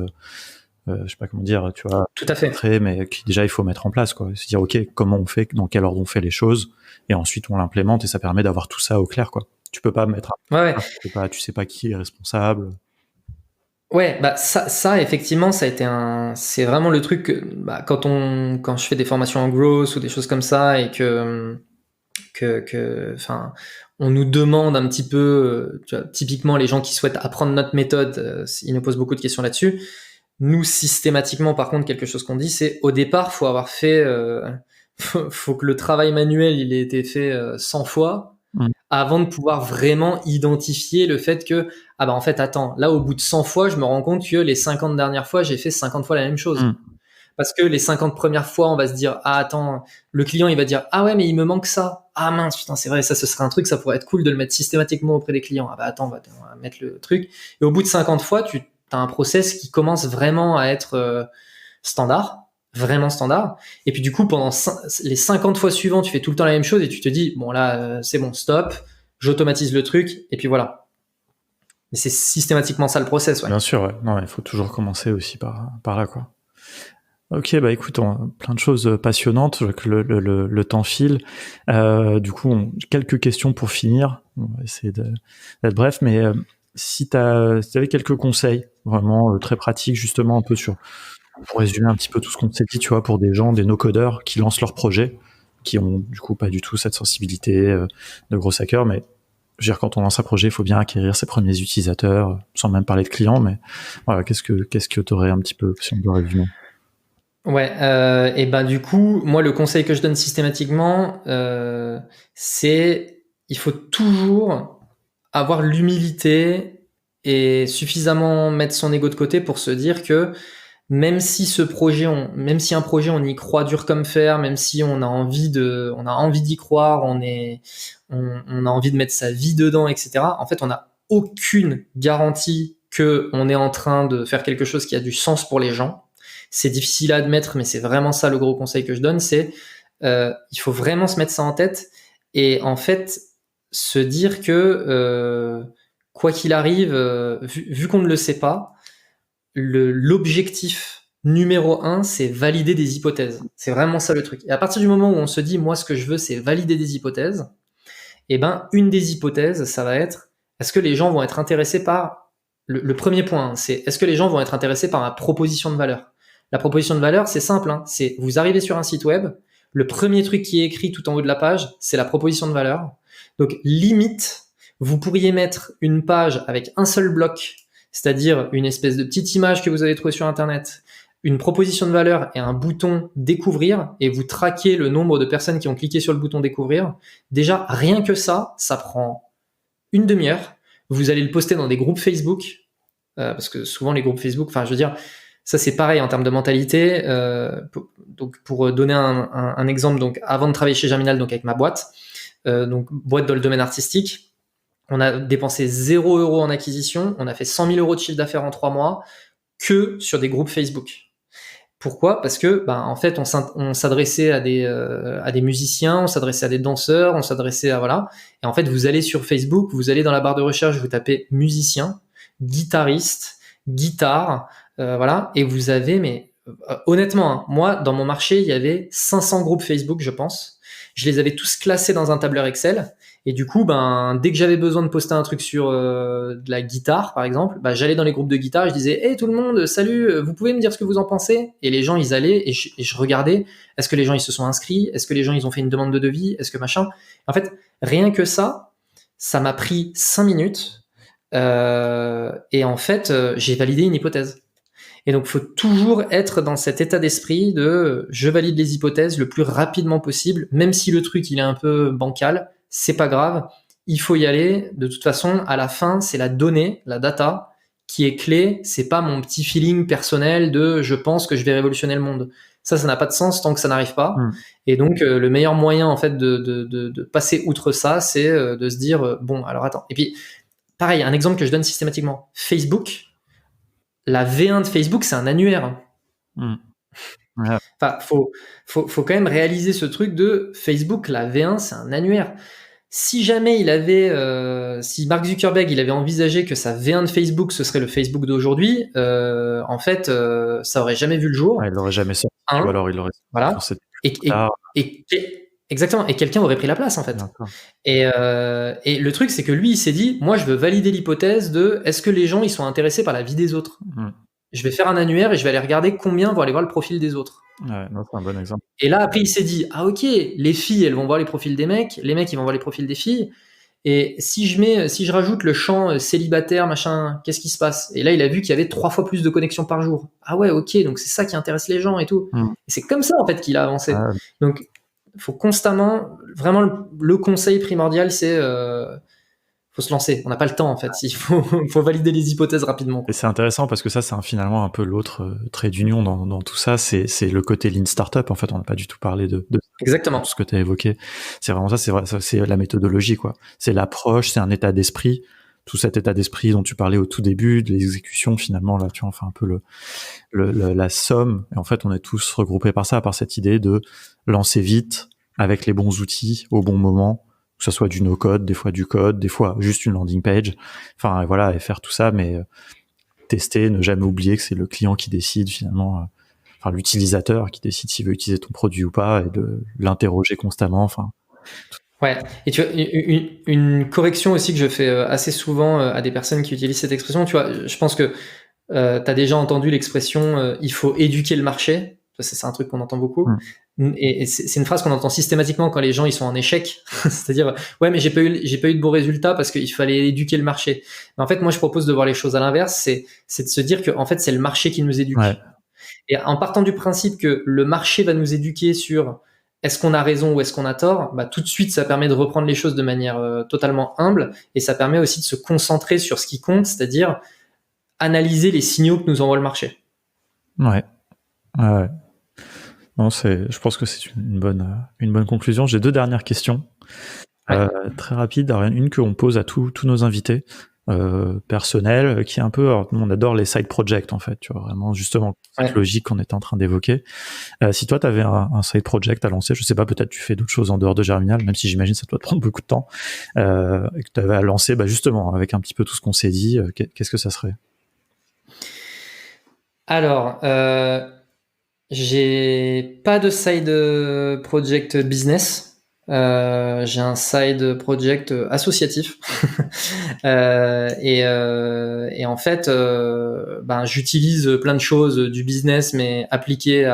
Je sais pas comment dire, tu vois, tout à fait, mais qui déjà il faut mettre en place, quoi. Se dire ok, comment on fait, dans quel ordre on fait les choses, et ensuite on l'implémente et ça permet d'avoir tout ça au clair, quoi. Tu peux pas mettre, tu sais pas qui est responsable. Ouais, ça effectivement, c'est vraiment le truc que, quand je fais des formations en growth ou des choses comme ça et on nous demande un petit peu, tu vois, typiquement les gens qui souhaitent apprendre notre méthode, ils nous posent beaucoup de questions là-dessus. Nous, systématiquement, par contre, quelque chose qu'on dit, c'est au départ, faut avoir fait, faut que le travail manuel, il ait été fait 100 fois avant de pouvoir vraiment identifier le fait que, en fait, attends, là, au bout de 100 fois, je me rends compte que les 50 dernières fois, j'ai fait 50 fois la même chose. Parce que les 50 premières fois, on va se dire, attends, le client, il va dire, ah ouais, mais il me manque ça. Ah mince, putain, c'est vrai, ça, ce serait un truc, ça pourrait être cool de le mettre systématiquement auprès des clients. Attends, on va mettre le truc. Et au bout de 50 fois, t'as un process qui commence vraiment à être standard. vraiment standard. Et puis du coup, pendant les 50 fois suivantes, tu fais tout le temps la même chose et tu te dis, bon là, c'est bon, stop, j'automatise le truc et puis voilà. Mais c'est systématiquement ça le process, ouais. Bien sûr, ouais. Non, il faut toujours commencer aussi par là, quoi. Ok, bah écoute, plein de choses passionnantes, je vois que le temps file. Du coup, quelques questions pour finir. On va essayer d'être bref, mais si tu avais quelques conseils vraiment très pratiques, justement, un peu pour résumer un petit peu tout ce qu'on s'est dit, tu vois, pour des gens, des no-codeurs qui lancent leur projet, qui ont du coup pas du tout cette sensibilité de gros hackers, mais je veux dire, quand on lance un projet, il faut bien acquérir ses premiers utilisateurs, sans même parler de clients, mais voilà, qu'est-ce que tu aurais un petit peu, si on doit résumer? Ouais, et ben du coup, moi le conseil que je donne systématiquement, c'est il faut toujours avoir l'humilité et suffisamment mettre son ego de côté pour se dire que même si même si un projet on y croit dur comme fer, même si on a envie d'y croire, on a envie de mettre sa vie dedans, etc. En fait, on n'a aucune garantie que on est en train de faire quelque chose qui a du sens pour les gens. C'est difficile à admettre, mais c'est vraiment ça le gros conseil que je donne, c'est il faut vraiment se mettre ça en tête et en fait se dire que quoi qu'il arrive, vu qu'on ne le sait pas, l'objectif numéro 1, c'est valider des hypothèses. C'est vraiment ça le truc. Et à partir du moment où on se dit, moi, ce que je veux, c'est valider des hypothèses, et ben, une des hypothèses, ça va être, est-ce que les gens vont être intéressés par, le premier point, hein, c'est, est-ce que les gens vont être intéressés par ma proposition de valeur? La proposition de valeur, c'est simple, hein, c'est, vous arrivez sur un site web, le premier truc qui est écrit tout en haut de la page, c'est la proposition de valeur. Donc, limite, vous pourriez mettre une page avec un seul bloc, c'est-à-dire une espèce de petite image que vous avez trouvée sur Internet, une proposition de valeur et un bouton découvrir, et vous traquez le nombre de personnes qui ont cliqué sur le bouton découvrir. Déjà, rien que ça prend une demi-heure. Vous allez le poster dans des groupes Facebook, parce que souvent les groupes Facebook, enfin je veux dire, ça c'est pareil en termes de mentalité. Donc pour donner un exemple, donc avant de travailler chez Germinal, donc avec ma boîte, donc boîte dans le domaine artistique, on a dépensé 0 € en acquisition, on a fait 100 000 € de chiffre d'affaires en 3 mois, que sur des groupes Facebook. Pourquoi? Parce que, en fait, on s'adressait à des musiciens, on s'adressait à des danseurs, on s'adressait à, voilà. Et en fait, vous allez sur Facebook, vous allez dans la barre de recherche, vous tapez musicien, guitariste, guitare, voilà. Et vous avez, mais, honnêtement, hein, moi, dans mon marché, il y avait 500 groupes Facebook, je pense. Je les avais tous classés dans un tableur Excel. Et du coup, dès que j'avais besoin de poster un truc sur de la guitare, par exemple, j'allais dans les groupes de guitare et je disais « Hey tout le monde, salut, vous pouvez me dire ce que vous en pensez ?» Et les gens, ils allaient et je regardais, est-ce que les gens, ils se sont inscrits? Est-ce que les gens, ils ont fait une demande de devis? Est-ce que machin? En fait, rien que ça m'a pris 5 minutes et en fait, j'ai validé une hypothèse. Et donc, il faut toujours être dans cet état d'esprit de je valide les hypothèses le plus rapidement possible, même si le truc, il est un peu bancal, c'est pas grave, il faut y aller. De toute façon, à la fin, c'est la donnée, la data, qui est clé. C'est pas mon petit feeling personnel de je pense que je vais révolutionner le monde. Ça n'a pas de sens tant que ça n'arrive pas. Et donc, le meilleur moyen, en fait, de passer outre ça, c'est de se dire, bon, alors attends. Et puis, pareil, un exemple que je donne systématiquement. Facebook, la V1 de Facebook, c'est un annuaire. Ouais. Enfin, faut quand même réaliser ce truc de Facebook, la V1, c'est un annuaire. Si jamais si Mark Zuckerberg, il avait envisagé que sa V1 de Facebook, ce serait le Facebook d'aujourd'hui, en fait, ça aurait jamais vu le jour. Ouais, il l'aurait jamais sorti. Ou alors il aurait. Voilà. Exactement. Et quelqu'un aurait pris la place, en fait. Et le truc, c'est que lui, il s'est dit, moi, je veux valider l'hypothèse de est-ce que les gens, ils sont intéressés par la vie des autres? Je vais faire un annuaire et je vais aller regarder combien vont aller voir le profil des autres. Ouais, c'est un bon exemple. Et là, après, il s'est dit, ah ok, les filles, elles vont voir les profils des mecs, les mecs, ils vont voir les profils des filles. Et si je rajoute le champ célibataire, machin, qu'est-ce qui se passe? Et là, il a vu qu'il y avait 3 fois plus de connexions par jour. Ah ouais, ok, donc c'est ça qui intéresse les gens et tout. Et c'est comme ça, en fait, qu'il a avancé. Donc, il faut constamment, vraiment, le conseil primordial, c'est faut se lancer. On n'a pas le temps, en fait. Il faut valider les hypothèses rapidement. Et c'est intéressant parce que ça, c'est finalement un peu l'autre trait d'union dans tout ça. C'est le côté lean startup. En fait, on n'a pas du tout parlé de Exactement. ce que tu as évoqué. C'est vraiment ça. C'est la méthodologie, quoi. C'est l'approche, c'est un état d'esprit. tout cet état d'esprit dont tu parlais au tout début, de l'exécution finalement là, tu vois, enfin un peu la somme. Et en fait, on est tous regroupés par ça, par cette idée de lancer vite avec les bons outils au bon moment, que ce soit du no-code, des fois du code, des fois juste une landing page. Enfin voilà, et faire tout ça, mais tester, ne jamais oublier que c'est le client qui décide finalement. Enfin l'utilisateur qui décide s'il veut utiliser ton produit ou pas, et de l'interroger constamment. Enfin. Ouais. Et tu vois, une correction aussi que je fais assez souvent à des personnes qui utilisent cette expression. Tu vois, je pense que tu as déjà entendu l'expression il faut éduquer le marché. C'est un truc qu'on entend beaucoup. Et c'est une phrase qu'on entend systématiquement quand les gens ils sont en échec. C'est-à-dire ouais, mais j'ai pas eu de bons résultats parce qu'il fallait éduquer le marché. Mais en fait, moi je propose de voir les choses à l'inverse. C'est de se dire que en fait c'est le marché qui nous éduque. Ouais. Et en partant du principe que le marché va nous éduquer sur est-ce qu'on a raison ou est-ce qu'on a tort, bah, tout de suite, ça permet de reprendre les choses de manière totalement humble, et ça permet aussi de se concentrer sur ce qui compte, c'est-à-dire analyser les signaux que nous envoie le marché. Ouais. Ouais. Non, je pense que c'est une bonne conclusion. J'ai 2 dernières questions. Ouais. Très rapides. Alors, une qu'on pose à tous nos invités. Personnel, qui est un peu, alors, nous on adore les side projects en fait, tu vois, vraiment justement cette logique qu'on était en train d'évoquer. Si toi t'avais un side project à lancer, je sais pas, peut-être tu fais d'autres choses en dehors de Germinal, même si j'imagine ça doit te prendre beaucoup de temps, et que tu avais à lancer, bah justement avec un petit peu tout ce qu'on s'est dit, qu'est-ce que ça serait? Alors, j'ai pas de side project business. J'ai un side project associatif. Et en fait, ben, j'utilise plein de choses du business, mais appliquées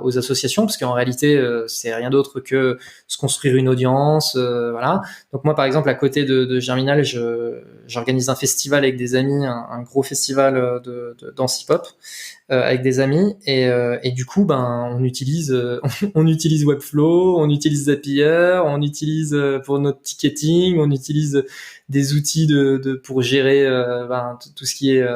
aux associations, parce qu'en réalité, c'est rien d'autre que se construire une audience, voilà. Donc moi, par exemple, à côté de Germinal, j'organise un festival avec des amis, un gros festival de danse hip-hop. Avec des amis, et du coup ben on utilise Webflow, on utilise Zapier, on utilise pour notre ticketing, on utilise des outils pour gérer ben, tout ce qui est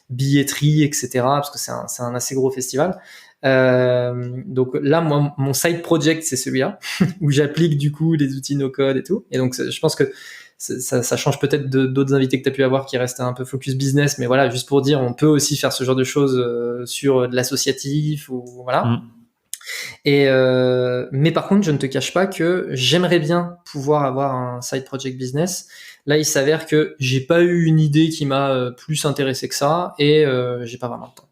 billetterie, etc., parce que c'est un assez gros festival. Donc là, moi, mon side project, c'est celui-là, où j'applique du coup les outils no-code et tout. Et donc, je pense que ça change peut-être d'autres invités que tu as pu avoir qui restent un peu focus business, mais voilà, juste pour dire, on peut aussi faire ce genre de choses sur de l'associatif, ou voilà. Mais par contre, je ne te cache pas que j'aimerais bien pouvoir avoir un side project business. Là, il s'avère que j'ai pas eu une idée qui m'a plus intéressé que ça, et j'ai pas vraiment le temps.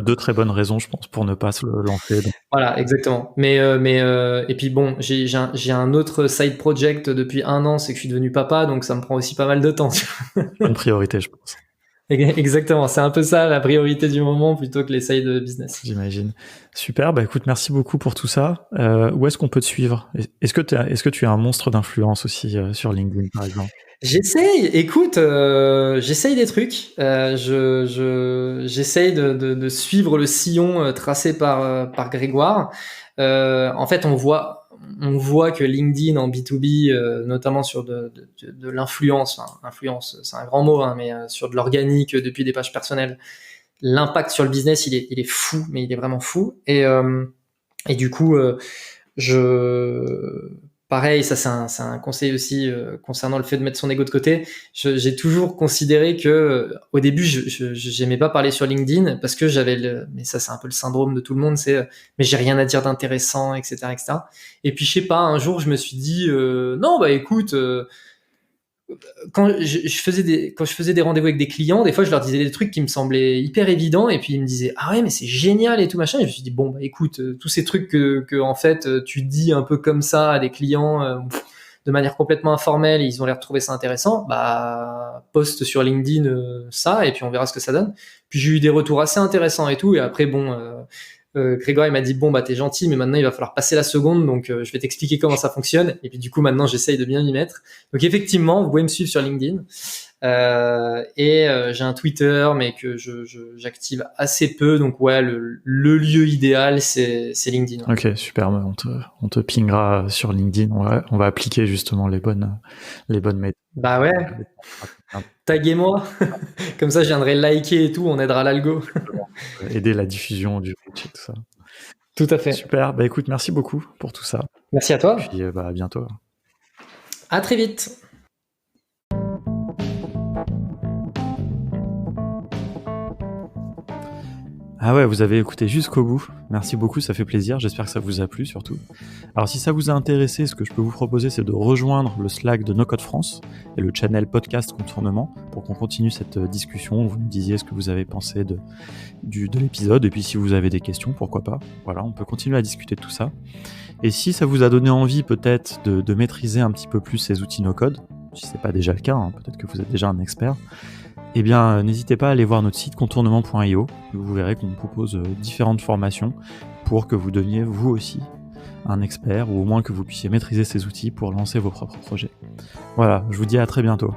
Deux très bonnes raisons, je pense, pour ne pas se lancer. Donc. Voilà, exactement. Et puis bon, j'ai un autre side project depuis 1 an, c'est que je suis devenu papa, donc ça me prend aussi pas mal de temps. Une priorité, je pense. Exactement, c'est un peu ça la priorité du moment, plutôt que les side business. J'imagine. Super, bah écoute, merci beaucoup pour tout ça. Où est-ce qu'on peut te suivre? Est-ce que tu es un monstre d'influence aussi sur LinkedIn, par exemple? J'essaye, écoute, j'essaye des trucs. J'essaye de suivre le sillon tracé par Grégoire. En fait, on voit que LinkedIn en B2B, notamment sur de l'influence, enfin, influence, c'est un grand mot, hein, mais sur de l'organique depuis des pages personnelles, l'impact sur le business, il est fou, mais il est vraiment fou. Et du coup, pareil, ça c'est un conseil aussi concernant le fait de mettre son ego de côté. J'ai toujours considéré que au début, j'aimais pas parler sur LinkedIn parce que mais ça c'est un peu le syndrome de tout le monde, mais j'ai rien à dire d'intéressant, etc., etc. Et puis je sais pas, un jour je me suis dit non, bah écoute. Quand je faisais des rendez-vous avec des clients, des fois je leur disais des trucs qui me semblaient hyper évidents, et puis ils me disaient ah ouais mais c'est génial et tout machin, et je me suis dit bon bah écoute, tous ces trucs que en fait tu dis un peu comme ça à des clients de manière complètement informelle, et ils ont l'air de trouver ça intéressant, bah poste sur LinkedIn ça, et puis on verra ce que ça donne. Puis j'ai eu des retours assez intéressants et tout, et après bon Grégoire il m'a dit bon bah t'es gentil, mais maintenant il va falloir passer la seconde, donc je vais t'expliquer comment ça fonctionne. Et puis du coup maintenant j'essaye de bien m'y mettre. Donc effectivement vous pouvez me suivre sur LinkedIn, j'ai un Twitter mais que j'active assez peu, donc ouais le lieu idéal c'est LinkedIn. Ok, super, on te pingera sur LinkedIn, on va appliquer justement les bonnes méthodes. Bah ouais, taguez-moi. Comme ça je viendrai liker et tout, on aidera l'algo. Aider la diffusion du reach et tout ça. Tout à fait. Super, bah écoute, merci beaucoup pour tout ça. Merci à toi. Et puis bah à bientôt. À très vite. Ah ouais, vous avez écouté jusqu'au bout. Merci beaucoup, ça fait plaisir. J'espère que ça vous a plu surtout. Alors si ça vous a intéressé, ce que je peux vous proposer, c'est de rejoindre le Slack de No Code France et le channel podcast Contournement pour qu'on continue cette discussion. Vous nous disiez ce que vous avez pensé de l'épisode et puis si vous avez des questions, pourquoi pas. Voilà, on peut continuer à discuter de tout ça. Et si ça vous a donné envie peut-être de maîtriser un petit peu plus ces outils No Code, si c'est pas déjà le cas, hein, peut-être que vous êtes déjà un expert, eh bien, n'hésitez pas à aller voir notre site contournement.io. Vous verrez qu'on propose différentes formations pour que vous deveniez vous aussi un expert ou au moins que vous puissiez maîtriser ces outils pour lancer vos propres projets. Voilà, je vous dis à très bientôt.